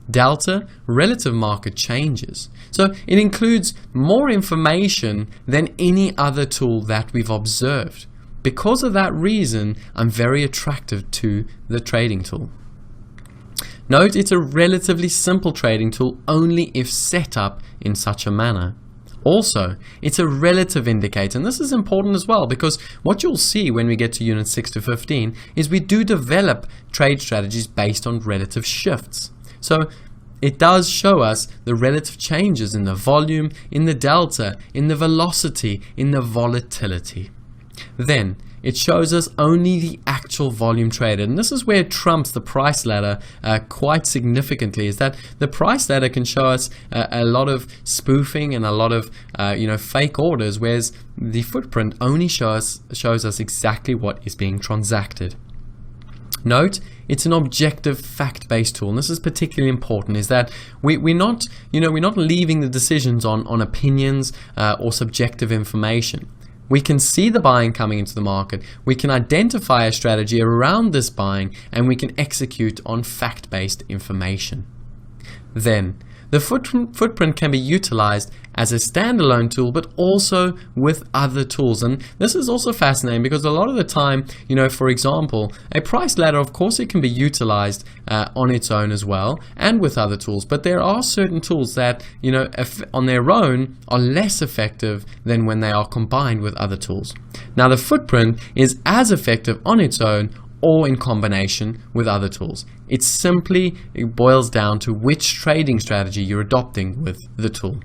delta, relative market changes. So it includes more information than any other tool that we've observed. Because of that reason, I'm very attracted to the trading tool. Note, it's a relatively simple trading tool only if set up in such a manner. Also, it's a relative indicator, and this is important as well, because what you'll see when we get to units 6 to 15 is we do develop trade strategies based on relative shifts. So it does show us the relative changes in the volume, in the delta, in the velocity, in the volatility. Then it shows us only the actual volume traded, and this is where it trumps the price ladder quite significantly, is that the price ladder can show us a lot of spoofing and a lot of fake orders, whereas the footprint only shows us exactly what is being transacted. Note, it's an objective fact-based tool, and this is particularly important, is that we're not leaving the decisions on opinions or subjective information. We can see the buying coming into the market, we can identify a strategy around this buying, and we can execute on fact-based information. Then, the footprint can be utilized as a standalone tool, but also with other tools. And this is also fascinating because a lot of the time, for example, a price ladder, of course, it can be utilized on its own as well and with other tools. But there are certain tools that, on their own are less effective than when they are combined with other tools. Now, the footprint is as effective on its own or in combination with other tools. It boils down to which trading strategy you're adopting with the tool.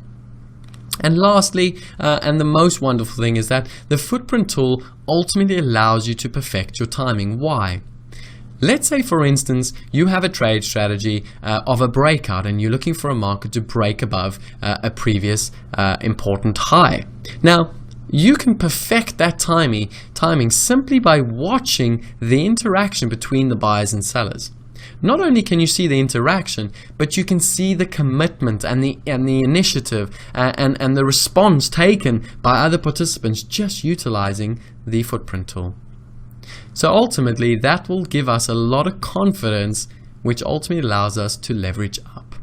And lastly, and the most wonderful thing, is that the footprint tool ultimately allows you to perfect your timing. Why? Let's say, for instance, you have a trade strategy of a breakout and you're looking for a market to break above a previous important high. Now, you can perfect that timing simply by watching the interaction between the buyers and sellers. Not only can you see the interaction, but you can see the commitment and the initiative and the response taken by other participants just utilizing the footprint tool. So ultimately, that will give us a lot of confidence, which ultimately allows us to leverage up.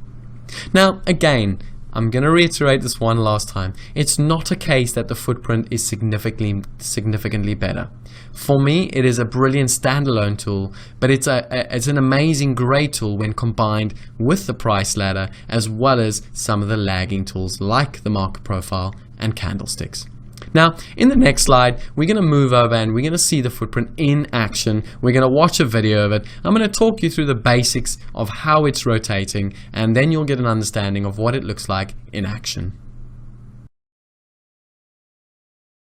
Now, again, I'm going to reiterate this one last time. It's not a case that the footprint is significantly better. For me, it is a brilliant standalone tool, but it's an amazing, great tool when combined with the price ladder, as well as some of the lagging tools like the market profile and candlesticks. Now, in the next slide, we're going to move over and we're going to see the footprint in action. We're going to watch a video of it. I'm going to talk you through the basics of how it's rotating, and then you'll get an understanding of what it looks like in action.